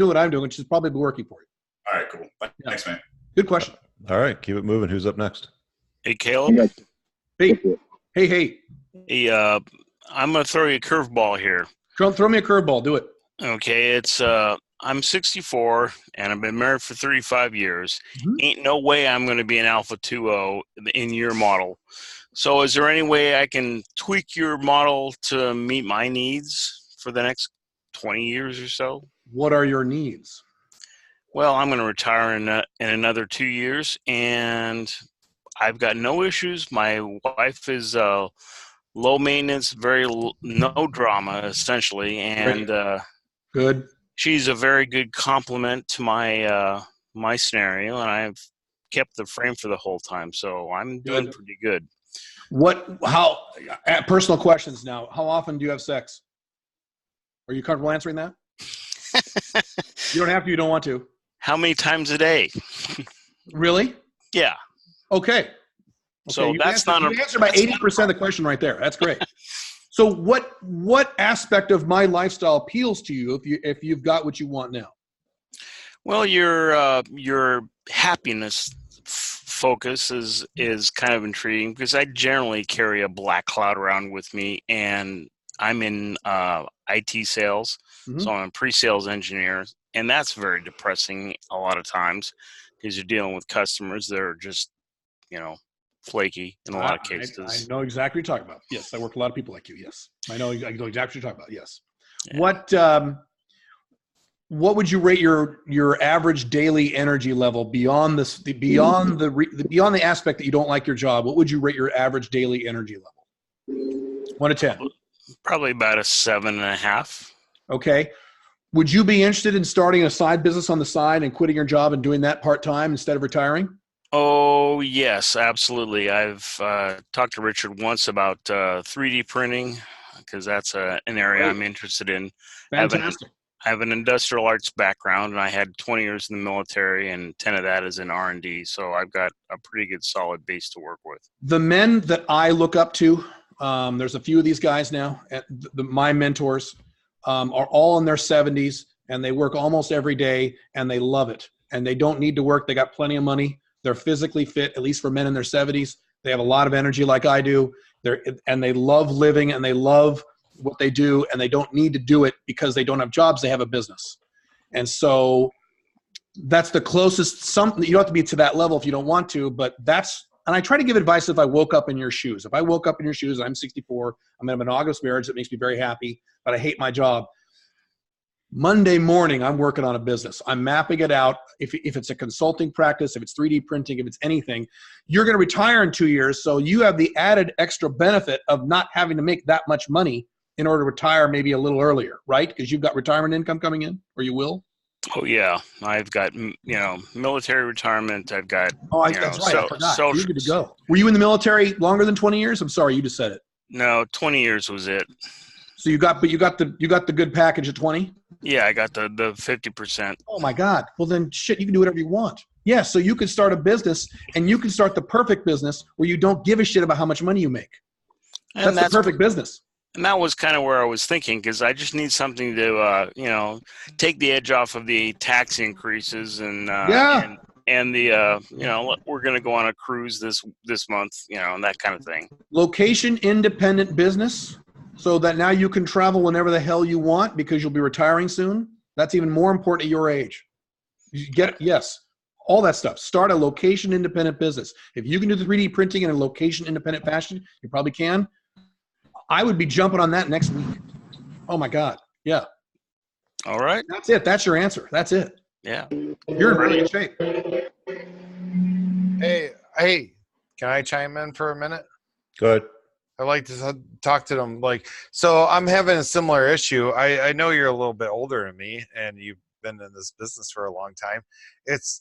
Speaker 2: what I'm doing, which is probably working for you.
Speaker 7: All right, cool. Thanks, man.
Speaker 2: Good question.
Speaker 1: All right, keep it moving. Who's up next?
Speaker 8: Hey, Caleb.
Speaker 2: Hey. Hey.
Speaker 8: I'm going to throw you a curveball here.
Speaker 2: Throw me a curveball. Do it.
Speaker 8: Okay, it's I'm 64 and I've been married for 35 years.
Speaker 2: Mm-hmm.
Speaker 8: Ain't no way I'm going to be an Alpha 2.0 in your model. So is there any way I can tweak your model to meet my needs for the next 20 years or so?
Speaker 2: What are your needs?
Speaker 8: Well, I'm going to retire in another 2 years, and I've got no issues. My wife is low maintenance, no drama, essentially, and
Speaker 2: good.
Speaker 8: She's a very good complement to my my scenario, and I've kept the frame for the whole time, so I'm doing pretty good.
Speaker 2: Personal questions now. How often do you have sex? Are you comfortable answering that? You don't have to. You don't want to.
Speaker 8: How many times a day?
Speaker 2: Really?
Speaker 8: Yeah.
Speaker 2: Okay.
Speaker 8: So that's not a.
Speaker 2: You answered about 80% of the question right there. That's great. So what aspect of my lifestyle appeals to you if you've got what you want now?
Speaker 8: Well, your happiness focus is kind of intriguing because I generally carry a black cloud around with me, and I'm in IT sales, so I'm a pre-sales engineer, and that's very depressing a lot of times because you're dealing with customers that are just, flaky in a lot of cases.
Speaker 2: I know exactly what you're talking about. Yes, I work with a lot of people like you. Yes, I know exactly what you're talking about. Yes. Yeah. What would you rate your average daily energy level beyond the aspect that you don't like your job? What would you rate your average daily energy level? 1 to 10.
Speaker 8: Probably about a 7.5.
Speaker 2: Okay. Would you be interested in starting a side business on the side and quitting your job and doing that part-time instead of retiring?
Speaker 8: Oh, yes, absolutely. I've talked to Richard once about 3D printing because that's an area I'm interested in.
Speaker 2: Fantastic.
Speaker 8: I have an industrial arts background, and I had 20 years in the military, and 10 of that is in R&D. So I've got a pretty good solid base to work with.
Speaker 2: The men that I look up to, there's a few of these guys now, my mentors are all in their 70s, and they work almost every day, and they love it. And they don't need to work. They got plenty of money. They're physically fit, at least for men in their 70s. They have a lot of energy like I do. And they love living, and they love what they do, and they don't need to do it because they don't have jobs. They have a business. And so that's the closest. You don't have to be to that level if you don't want to, but and I try to give advice if I woke up in your shoes. If I woke up in your shoes, I'm 64, I'm in a monogamous marriage that makes me very happy, but I hate my job. Monday morning, I'm working on a business. I'm mapping it out. If it's a consulting practice, if it's 3D printing, if it's anything, you're going to retire in 2 years. So you have the added extra benefit of not having to make that much money in order to retire maybe a little earlier, right? Because you've got retirement income coming in, or you will.
Speaker 8: Oh yeah, I've got military retirement. I've got
Speaker 2: that's right. I forgot. You're good to go. Were you in the military longer than 20 years? I'm sorry, you just said it.
Speaker 8: No, 20 years was it.
Speaker 2: So you got the good package at 20.
Speaker 8: Yeah, I got the 50%.
Speaker 2: Oh my God! Well then, shit, you can do whatever you want. Yeah, so you could start a business, and you can start the perfect business where you don't give a shit about how much money you make. That's the perfect business.
Speaker 8: And that was kind of where I was thinking, because I just need something to, take the edge off of the tax increases and the we're going to go on a cruise this month, and that kind of thing. Location
Speaker 2: independent business, so that now you can travel whenever the hell you want because you'll be retiring soon. That's even more important at your age. All that stuff. Start a location independent business. If you can do the 3D printing in a location independent fashion, you probably can. I would be jumping on that next week. Oh my God. Yeah.
Speaker 8: All right.
Speaker 2: That's it. That's your answer. That's it.
Speaker 8: Yeah.
Speaker 2: You're in really good shape.
Speaker 4: Hey, can I chime in for a minute?
Speaker 1: Good.
Speaker 4: I like to talk to them. Like, so I'm having a similar issue. I know you're a little bit older than me, and you've been in this business for a long time. It's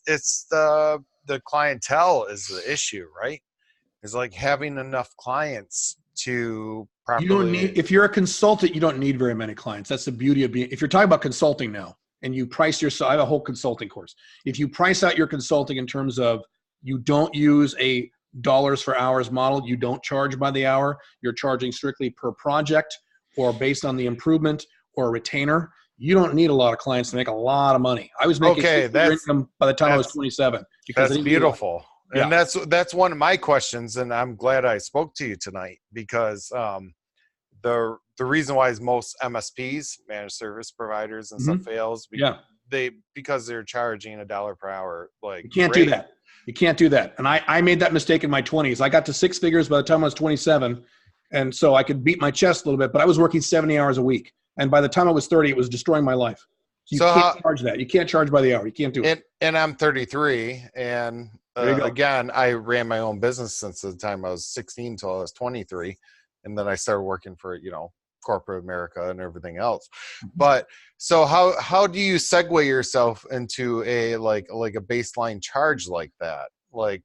Speaker 4: the clientele is the issue, right? It's like having enough clients to properly.
Speaker 2: You don't need, if you're a consultant, you don't need very many clients. That's the beauty of being, if you're talking about consulting now and you price yourself, I have a whole consulting course. If you price out your consulting in terms of you don't use a dollars for hours model, you don't charge by the hour, you're charging strictly per project or based on the improvement or a retainer, you don't need a lot of clients to make a lot of money. I was making income by the time I was 27. Because
Speaker 4: that's beautiful.
Speaker 2: Yeah.
Speaker 4: And that's one of my questions, and I'm glad I spoke to you tonight because the reason why is most MSPs, managed service providers and stuff fails because they're charging $1 per hour. Like,
Speaker 2: you can't do that. You can't do that. And I made that mistake in my 20s. I got to 6 figures by the time I was 27, and so I could beat my chest a little bit, but I was working 70 hours a week. And by the time I was 30, it was destroying my life. You can't charge that. You can't charge by the hour. You can't do it.
Speaker 4: And I'm 33, and again, I ran my own business since the time I was 16 till I was 23, and then I started working for corporate America and everything else. But so how do you segue yourself into a like a baseline charge like that? Like,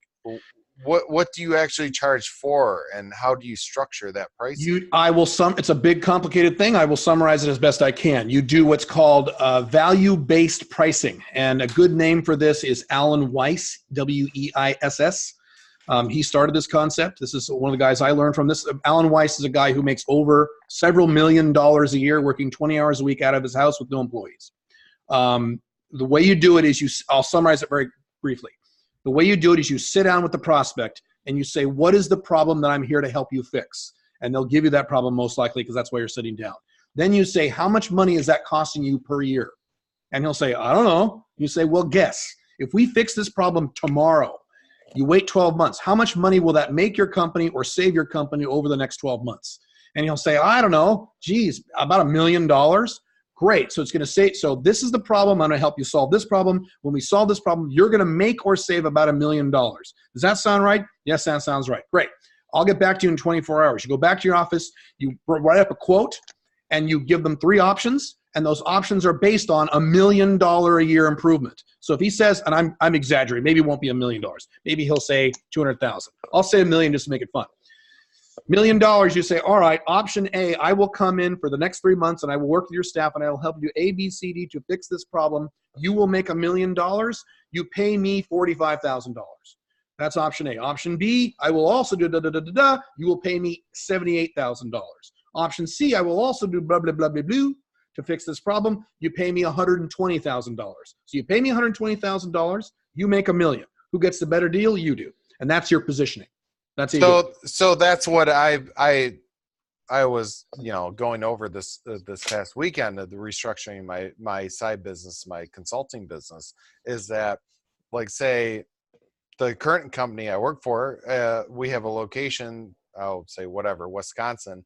Speaker 4: what do you actually charge for, and how do you structure that pricing?
Speaker 2: It's a big complicated thing. I will summarize it as best I can. You do what's called value-based pricing, and a good name for this is Alan Weiss, W-E-I-S-S. He started this concept. This is one of the guys I learned from. This Alan Weiss is a guy who makes over several $1 million a year working 20 hours a week out of his house with no employees. The way you do it is I'll summarize it very briefly. The way you do it is you sit down with the prospect and you say, what is the problem that I'm here to help you fix? And they'll give you that problem most likely because that's why you're sitting down. Then you say, how much money is that costing you per year? And he'll say, I don't know. You say, well, guess. If we fix this problem tomorrow, you wait 12 months. How much money will that make your company or save your company over the next 12 months? And he'll say, I don't know. Geez, about $1 million. Great. So it's going to say, so this is the problem. I'm going to help you solve this problem. When we solve this problem, you're going to make or save about $1 million. Does that sound right? Yes, that sounds right. Great. I'll get back to you in 24 hours. You go back to your office, you write up a quote, and you give them 3 options. And those options are based on $1 million a year improvement. So if he says, and I'm exaggerating, maybe it won't be $1 million. Maybe he'll say 200,000. I'll say $1 million just to make it fun. $1 million, you say, all right, option A, I will come in for the next 3 months and I will work with your staff and I will help you A, B, C, D to fix this problem. You will make $1 million. You pay me $45,000. That's option A. Option B, I will also do da-da-da-da-da. You will pay me $78,000. Option C, I will also do blah, blah, blah, blah, blah. To fix this problem, you pay me $120,000. So you pay me $120,000, you make $1 million. Who gets the better deal? You do. And that's your positioning. That's
Speaker 4: so that's what I was going over this past weekend of the restructuring my side business, my consulting business, is that, like, say the current company I work for, we have a location, I'll say whatever, Wisconsin.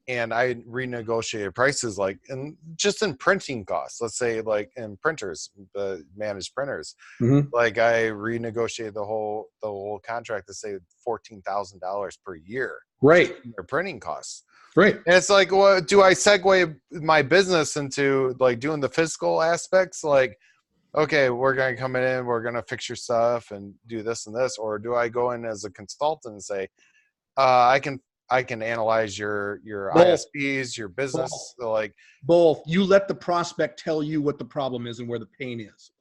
Speaker 4: And I renegotiated prices in printing costs. Let's say like in printers, the managed printers. Like I renegotiated the whole contract to say $14,000 per year.
Speaker 2: Right.
Speaker 4: Their printing costs.
Speaker 2: Right.
Speaker 4: And it's like, well, do I segue my business into like doing the fiscal aspects? Like, okay, we're going to come in, we're going to fix your stuff and do this and this, or do I go in as a consultant and say, I can analyze your ISPs, your business,
Speaker 2: both. You let the prospect tell you what the problem is and where the pain is,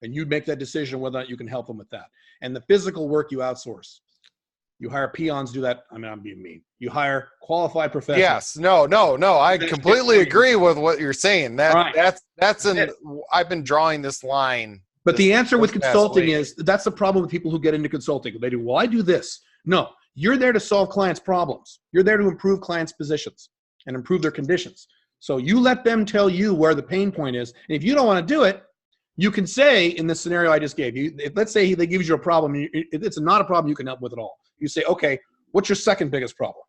Speaker 2: and you make that decision whether or not you can help them with that. And the physical work you outsource. You hire peons to do that. I mean, I'm being mean. You hire qualified professionals.
Speaker 4: Yes. No. I completely agree with what you're saying. I've been drawing this line.
Speaker 2: But the answer with consulting is that's the problem with people who get into consulting. They do, well, I do this. No. You're there to solve clients' problems. You're there to improve clients' positions and improve their conditions. So you let them tell you where the pain point is. And if you don't want to do it, you can say in the scenario I just gave you, let's say they give you a problem, it's not a problem you can help with at all. You say, okay, what's your second biggest problem?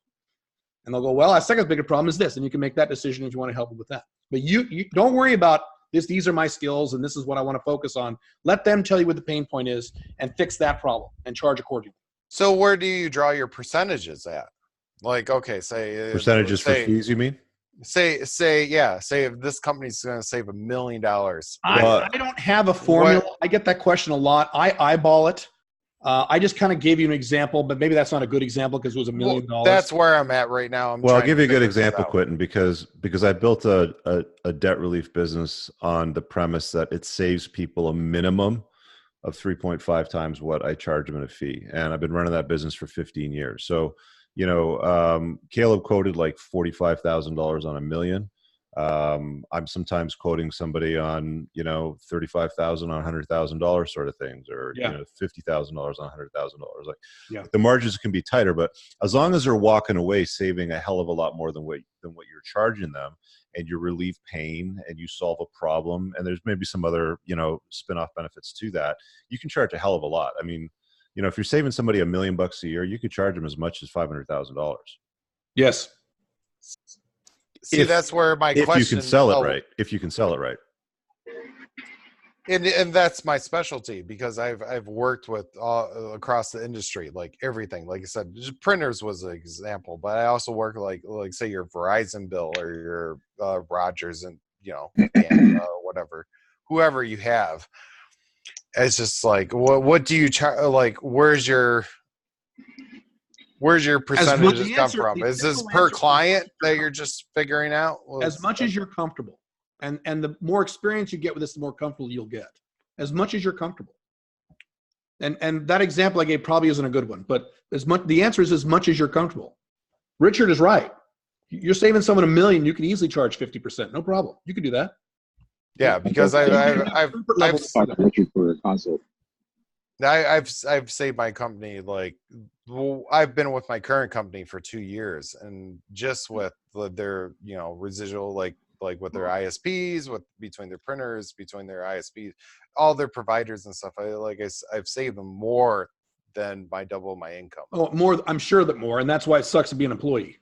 Speaker 2: And they'll go, well, our second biggest problem is this. And you can make that decision if you want to help them with that. But you don't worry about this. These are my skills and this is what I want to focus on. Let them tell you what the pain point is and fix that problem and charge accordingly.
Speaker 4: So where do you draw your percentages at? Like, okay, say
Speaker 1: Percentages for fees, you mean?
Speaker 4: Say if this company's going to save $1 million.
Speaker 2: I don't have a formula. I get that question a lot. I eyeball it. I just kind of gave you an example, but maybe that's not a good example because it was $1 million.
Speaker 4: That's where I'm at right now.
Speaker 1: I'll give you a good example, Quentin, because I built a debt relief business on the premise that it saves people a minimum of 3.5 times what I charge them in a fee. And I've been running that business for 15 years. So, Caleb quoted like $45,000 on $1 million. I'm sometimes quoting somebody on, $35,000 on $100,000 sort of things, or, $50,000 on $100,000. Like the margins can be tighter, but as long as they're walking away, saving a hell of a lot more than what you're charging them, and you relieve pain and you solve a problem, and there's maybe some other, spin-off benefits to that, you can charge a hell of a lot. I mean, if you're saving somebody $1 million a year, you could charge them as much as $500,000.
Speaker 2: Yes.
Speaker 4: See, that's where my question.
Speaker 1: If you can sell it right. If you can sell it right.
Speaker 4: And that's my specialty, because I've worked with across the industry, like everything. Like I said, just printers was an example, but I also work like say your Verizon bill or your Rogers and whatever, whoever you have. It's just like, what do you charge? Like, where's your percentages come from? Is this per client that you're just figuring out?
Speaker 2: As much as you're comfortable. And the more experience you get with this, the more comfortable you'll get. As much as you're comfortable. And that example I gave probably isn't a good one, but the answer is as much as you're comfortable. Richard is right. You're saving someone $1 million, you can easily charge 50%. No problem. You can do that.
Speaker 4: Yeah, because I've
Speaker 3: Richard for a consult.
Speaker 4: I've saved my company, like, I've been with my current company for 2 years, and just with their residual, like with their ISPs, between their printers, between their ISPs, all their providers and stuff, I've saved them more than double my income.
Speaker 2: Oh, more! I'm sure that more, and that's why it sucks to be an employee.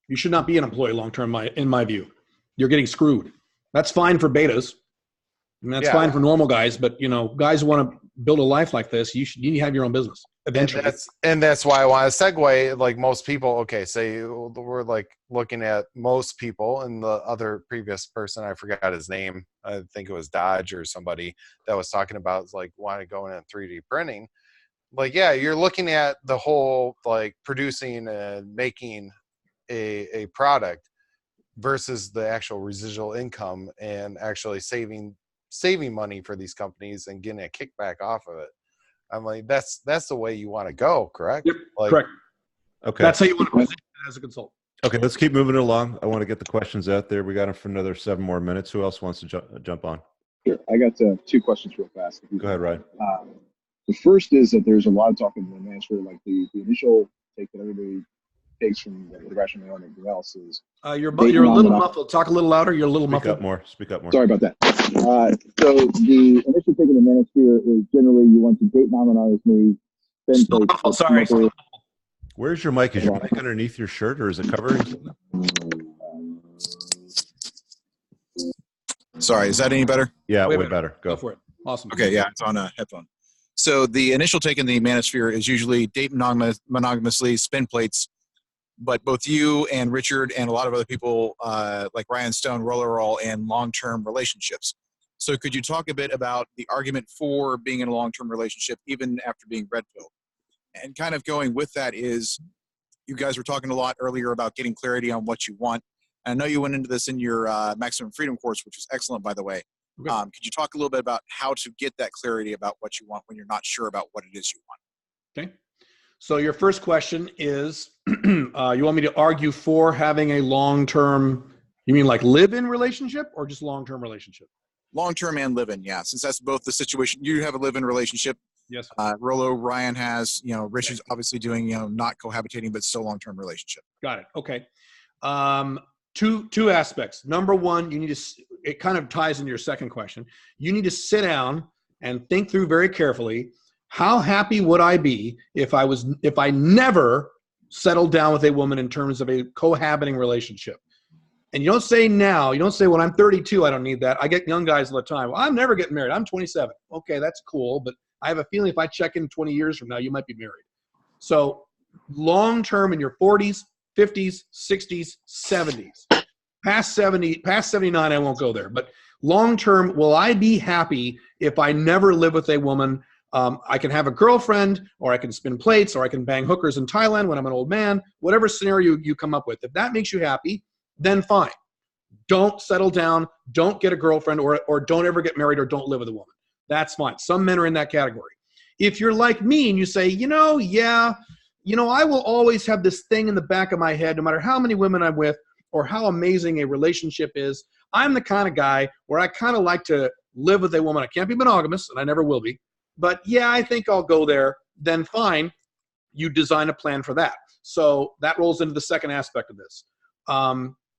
Speaker 2: You should not be an employee long term, in my view. You're getting screwed. That's fine for betas. I mean, that's fine for normal guys, but guys who want to build a life like this, you need to have your own business eventually.
Speaker 4: And that's why I want to segue. Like most people, okay, say we're like looking at most people, and the other previous person, I forgot his name. I think it was Dodge or somebody that was talking about like wanting to go in 3D printing. Like, yeah, you're looking at the whole like producing and making a product versus the actual residual income and actually saving money for these companies and getting a kickback off of it. I'm like, that's the way you want to go, correct?
Speaker 2: Yep,
Speaker 4: like,
Speaker 2: correct.
Speaker 1: Okay.
Speaker 2: That's how you want to position it as a consultant.
Speaker 1: Okay, let's keep moving along. I want to get the questions out there. We got them for another 7 more minutes. Who else wants to jump on?
Speaker 3: Sure. I got 2 questions real fast.
Speaker 1: Go ahead, Ryan.
Speaker 3: The first is that there's a lot of talk in the management, like the initial take that everybody takes from the rationale and everything else is.
Speaker 2: You're a little muffled. Talk a little louder. You're a little muffled.
Speaker 1: Speak up more.
Speaker 3: Sorry about that. So the initial take in the manosphere is generally you want to date non-anonymously.
Speaker 2: Sorry.
Speaker 1: Where's your mic? Is your mic underneath your shirt, or is it covering something?
Speaker 9: Sorry, is that any better?
Speaker 1: Yeah, way better. Go
Speaker 2: for it. Awesome.
Speaker 9: Okay, yeah, it's on a headphone. So the initial take in the manosphere is usually date monogamously, spin plates. But both you and Richard and a lot of other people like Ryan Stone, roll and long-term relationships. So could you talk a bit about the argument for being in a long-term relationship even after being red-pilled? And kind of going with that is, you guys were talking a lot earlier about getting clarity on what you want. And I know you went into this in your Maximum Freedom course, which was excellent, by the way. Okay. Could you talk a little bit about how to get that clarity about what you want when you're not sure about what it is you want?
Speaker 2: Okay. So your first question is, you want me to argue for having a long-term, you mean like live-in relationship or just long-term relationship?
Speaker 9: Long-term and live-in, yeah. Since that's both the situation. You have a live-in relationship.
Speaker 2: Yes.
Speaker 9: Rollo, Ryan has, Richard's obviously doing, not cohabitating, but still long-term relationship.
Speaker 2: Got it. Okay. Two aspects. Number one, it kind of ties into your second question. You need to sit down and think through very carefully, how happy would I be if I never settle down with a woman in terms of a cohabiting relationship. And you don't say now, you don't say, when I'm 32, I don't need that. I get young guys all the time. Well, I'm never getting married. I'm 27. Okay, that's cool. But I have a feeling if I check in 20 years from now, you might be married. So long-term in your 40s, 50s, 60s, 70s, past 70, past 79, I won't go there. But long-term, will I be happy if I never live with a woman? I can have a girlfriend, or I can spin plates, or I can bang hookers in Thailand when I'm an old man, whatever scenario you come up with. If that makes you happy, then fine. Don't settle down, don't get a girlfriend, or don't ever get married, or don't live with a woman. That's fine. Some men are in that category. If you're like me and you say, I will always have this thing in the back of my head, no matter how many women I'm with or how amazing a relationship is. I'm the kind of guy where I kind of like to live with a woman. I can't be monogamous, and I never will be. But yeah, I think I'll go there. Then fine, you design a plan for that. So that rolls into the second aspect of this.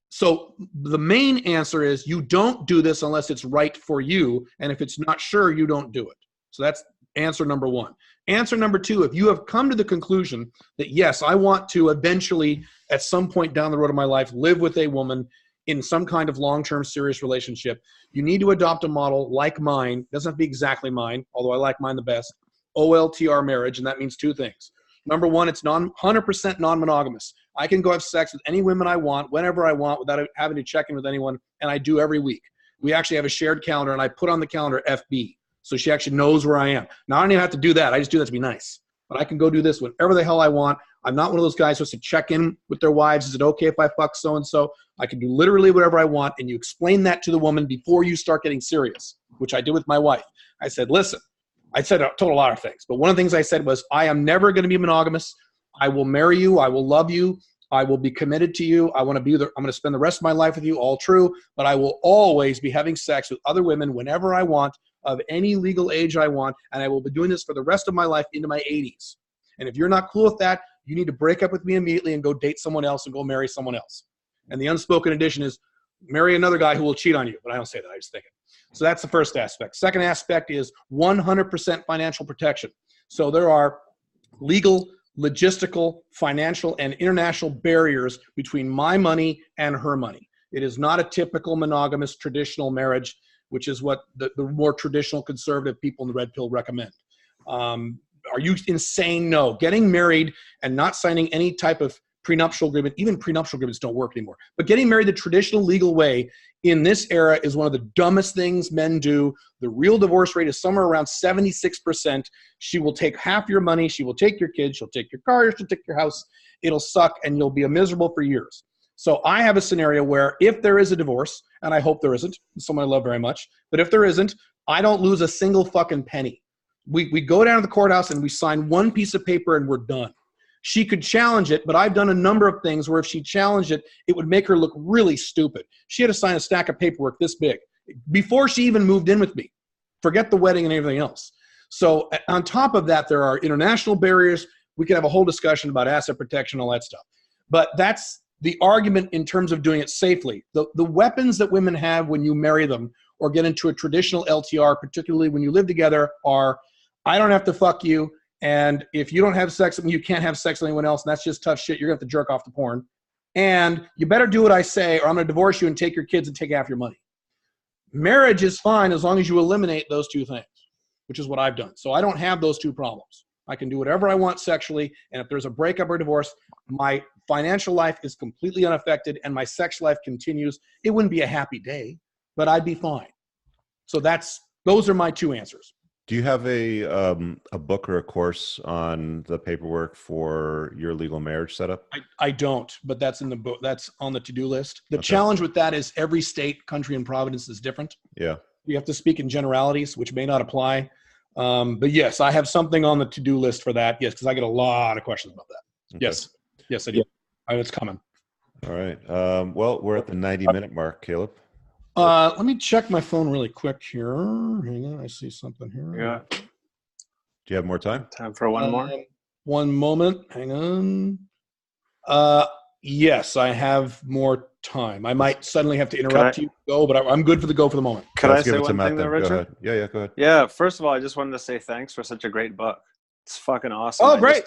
Speaker 2: So the main answer is you don't do this unless it's right for you. And if it's not sure, you don't do it. So that's answer number one. Answer number two, if you have come to the conclusion that, yes, I want to eventually, at some point down the road of my life, live with a woman in some kind of long-term serious relationship, you need to adopt a model like mine. It doesn't have to be exactly mine, although I like mine the best. OLTR marriage, and that means two things. Number one, it's 100% non-monogamous. I can go have sex with any women I want, whenever I want, without having to check in with anyone, and I do every week. We actually have a shared calendar, and I put on the calendar FB, so she actually knows where I am. Now, I don't even have to do that. I just do that to be nice. But I can go do this whenever the hell I want. I'm not one of those guys who has to check in with their wives. Is it okay if I fuck so-and-so? I can do literally whatever I want, and you explain that to the woman before you start getting serious, which I did with my wife. I said, listen, I told a lot of things, but one of the things I said was, I am never going to be monogamous. I will marry you. I will love you. I will be committed to you. I'm going to spend the rest of my life with you, all true, but I will always be having sex with other women whenever I want, of any legal age I want, and I will be doing this for the rest of my life into my 80s. And if you're not cool with that, you need to break up with me immediately and go date someone else and go marry someone else. And the unspoken addition is marry another guy who will cheat on you. But I don't say that. I just think it. So that's the first aspect. Second aspect is 100% financial protection. So there are legal, logistical, financial, and international barriers between my money and her money. It is not a typical monogamous traditional marriage, which is what the more traditional conservative people in the red pill recommend. Are you insane? No. Getting married and not signing any type of prenuptial agreement, even prenuptial agreements don't work anymore. But getting married the traditional legal way in this era is one of the dumbest things men do. The real divorce rate is somewhere around 76%. She will take half your money. She will take your kids. She'll take your car. She'll take your house. It'll suck, and you'll be miserable for years. So I have a scenario where if there is a divorce, and I hope there isn't, someone I love very much, but if there isn't, I don't lose a single fucking penny. We go down to the courthouse and we sign one piece of paper and we're done. She could challenge it, but I've done a number of things where if she challenged it, it would make her look really stupid. She had to sign a stack of paperwork this big before she even moved in with me. Forget the wedding and everything else. So on top of that, there are international barriers. We could have a whole discussion about asset protection, all that stuff. But that's the argument in terms of doing it safely. The weapons that women have when you marry them or get into a traditional LTR, particularly when you live together, are, I don't have to fuck you, and if you don't have sex with me, you can't have sex with anyone else, and that's just tough shit. You're going to have to jerk off to porn. And you better do what I say, or I'm going to divorce you and take your kids and take half your money. Marriage is fine as long as you eliminate those two things, which is what I've done. So I don't have those two problems. I can do whatever I want sexually, and if there's a breakup or divorce, my financial life is completely unaffected, and my sex life continues. It wouldn't be a happy day, but I'd be fine. So those are my two answers.
Speaker 1: Do you have a book or a course on the paperwork for your legal marriage setup?
Speaker 2: I don't, but that's in the book. That's on the to-do list. The challenge with that is every state, country, and province is different.
Speaker 1: Yeah. You
Speaker 2: have to speak in generalities, which may not apply. But yes, I have something on the to-do list for that. Yes, because I get a lot of questions about that. Okay. Yes, I do. It's coming.
Speaker 1: All right. Well, we're at the 90-minute mark, Caleb.
Speaker 2: Let me check my phone really quick here. Hang on, I see something here.
Speaker 10: Yeah.
Speaker 1: Do you have more time?
Speaker 10: Time for one more?
Speaker 2: One moment. Hang on. Yes, I have more time. I might suddenly have to interrupt you, go, but I'm good for the moment.
Speaker 10: Could I say one thing, though, Richard?
Speaker 1: Go ahead. Yeah, go ahead.
Speaker 10: Yeah, first of all, I just wanted to say thanks for such a great book. It's fucking awesome.
Speaker 2: Oh, great.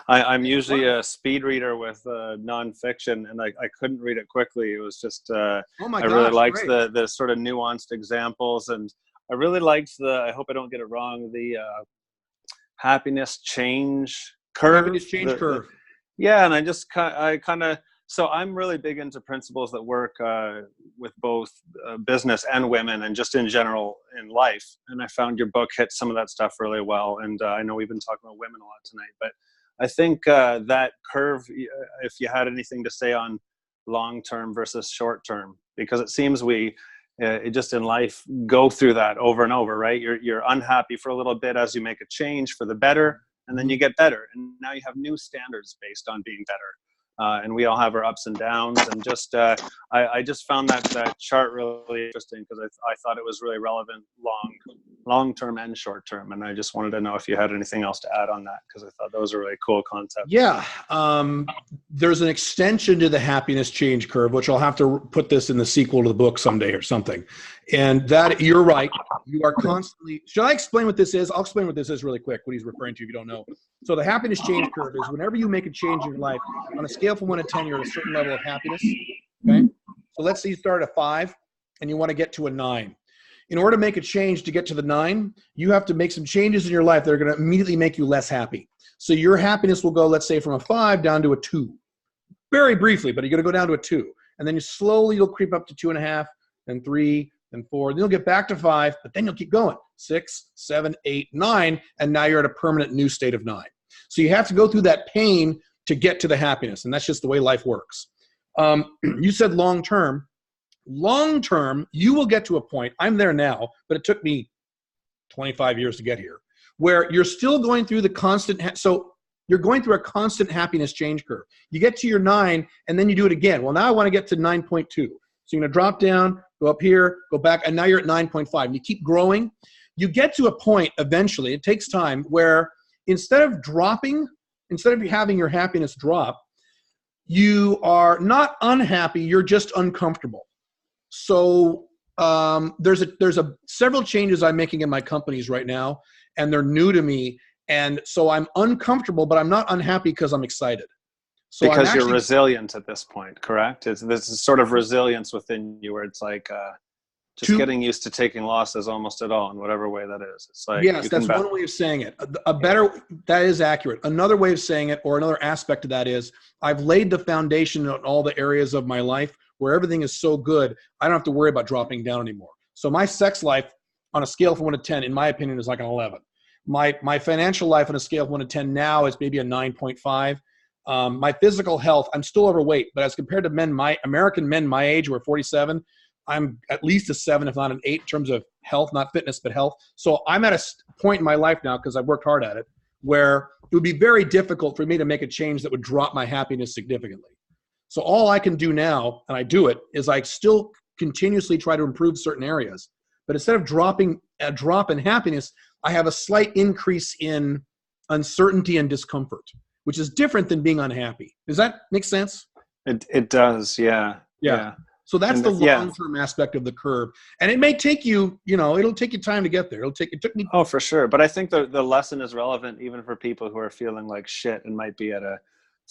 Speaker 10: I'm usually a speed reader with nonfiction, and I couldn't read it quickly. It was just,
Speaker 2: Oh my
Speaker 10: I
Speaker 2: gosh,
Speaker 10: really liked
Speaker 2: great.
Speaker 10: the sort of nuanced examples, and I really liked I hope I don't get it wrong, the happiness change curve.
Speaker 2: Happiness change curve.
Speaker 10: Yeah, and I kind of, so I'm really big into principles that work with both business and women, and just in general in life. And I found your book hit some of that stuff really well. And I know we've been talking about women a lot tonight, but I think that curve, if you had anything to say on long-term versus short-term, because it seems we just in life go through that over and over, right? You're unhappy for a little bit as you make a change for the better, and then you get better. And now you have new standards based on being better. And we all have our ups and downs, and just I just found that chart really interesting, because I thought it was really relevant long term and short term, and I just wanted to know if you had anything else to add on that, because I thought those were really cool concepts.
Speaker 2: Yeah, there's an extension to the happiness change curve, which I'll have to put this in the sequel to the book someday or something. And that, you're right, you are constantly. Should I explain what this is? I'll explain what this is really quick, what he's referring to if you don't know. So the happiness change curve is whenever you make a change in your life, on a scale from 1 to 10, you're at a certain level of happiness. Okay. So let's say you start at a 5 and you want to get to a 9. In order to make a change to get to the 9, you have to make some changes in your life that are going to immediately make you less happy. So your happiness will go, let's say, from a 5 down to a 2. Very briefly, but you're going to go down to a 2. And then you'll creep up to 2.5, then 3, then 4. Then you'll get back to 5, but then you'll keep going. 6, 7, 8, 9, and now you're at a permanent new state of 9. So you have to go through that pain to get to the happiness, and that's just the way life works. You said long term. Long term, you will get to a point, I'm there now, but it took me 25 years to get here, where you're still going through the constant, so you're going through a constant happiness change curve. You get to your 9, and then you do it again. Well, now I want to get to 9.2. So you're going to drop down, go up here, go back, and now you're at 9.5. And you keep growing. You get to a point eventually, it takes time, where instead of having your happiness drop, you are not unhappy, you're just uncomfortable. So there's several changes I'm making in my companies right now, and they're new to me. And so I'm uncomfortable, but I'm not unhappy because I'm excited. So
Speaker 10: because you're resilient at this point, correct? There's this sort of resilience within you where it's like just getting used to taking losses almost at all in whatever way that is. It's like,
Speaker 2: yes, that's one way of saying it. That is accurate. Another way of saying it, or another aspect of that, is I've laid the foundation on all the areas of my life where everything is so good, I don't have to worry about dropping down anymore. So my sex life on a scale from 1 to 10, in my opinion, is like an 11. My financial life on a scale of 1 to 10 now is maybe a 9.5. My physical health, I'm still overweight, but as compared to American men my age who are 47, I'm at least a 7, if not an 8, in terms of health, not fitness, but health. So I'm at a point in my life now, because I've worked hard at it, where it would be very difficult for me to make a change that would drop my happiness significantly. So all I can do now, and I do it, is I still continuously try to improve certain areas. But instead of dropping a drop in happiness, I have a slight increase in uncertainty and discomfort, which is different than being unhappy. Does that make sense?
Speaker 10: It does, yeah.
Speaker 2: So that's the long-term aspect of the curve. And it may take you, it'll take you time to get there. It took me.
Speaker 10: Oh, for sure. But I think the lesson is relevant even for people who are feeling like shit and might be at a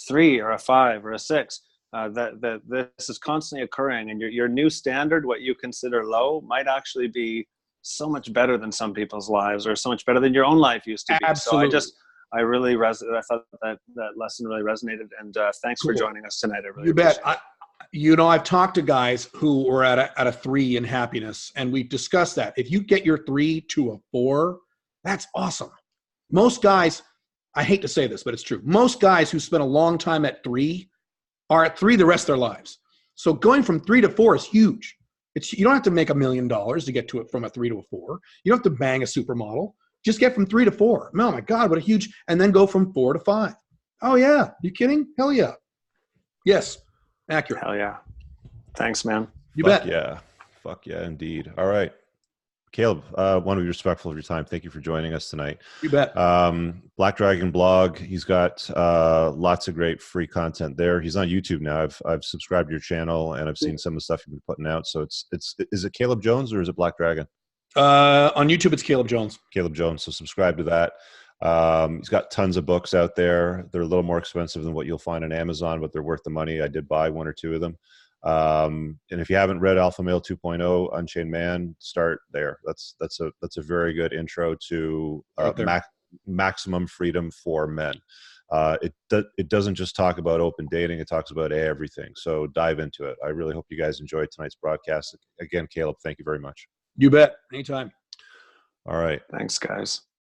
Speaker 10: 3 or a 5 or a 6. That this is constantly occurring, and your new standard, what you consider low, might actually be so much better than some people's lives, or so much better than your own life used to be.
Speaker 2: Absolutely.
Speaker 10: So I thought that lesson really resonated, and thanks for joining us tonight. I really
Speaker 2: You bet.
Speaker 10: appreciate it.
Speaker 2: I've talked to guys who were at a 3 in happiness, and we've discussed that. If you get your 3 to a 4, that's awesome. Most guys, I hate to say this, but it's true. Most guys who spend a long time at 3 are at 3 the rest of their lives. So going from 3 to 4 is huge. You don't have to make $1 million to get to it from a 3 to a 4. You don't have to bang a supermodel. Just get from 3 to 4. Oh my God, what a huge, and then go from 4 to 5. Oh yeah, you kidding? Hell yeah. Yes, accurate.
Speaker 10: Hell yeah. Thanks, man.
Speaker 2: You bet.
Speaker 1: Fuck yeah, indeed. All right. Caleb, want to be respectful of your time. Thank you for joining us tonight.
Speaker 2: You bet.
Speaker 1: Black Dragon blog. He's got lots of great free content there. He's on YouTube now. I've subscribed to your channel, and I've seen some of the stuff you've been putting out. So is it Caleb Jones or is it Black Dragon?
Speaker 2: On YouTube, it's Caleb Jones.
Speaker 1: Caleb Jones. So subscribe to that. He's got tons of books out there. They're a little more expensive than what you'll find on Amazon, but they're worth the money. I did buy 1 or 2 of them. And if you haven't read Alpha Male 2.0 Unchained Man, start there. That's a very good intro to maximum freedom for men. It doesn't just talk about open dating, it talks about everything. So dive into it. I really hope you guys enjoyed tonight's broadcast. Again, Caleb, thank you very much.
Speaker 2: You bet. Anytime.
Speaker 1: All right.
Speaker 10: Thanks, guys.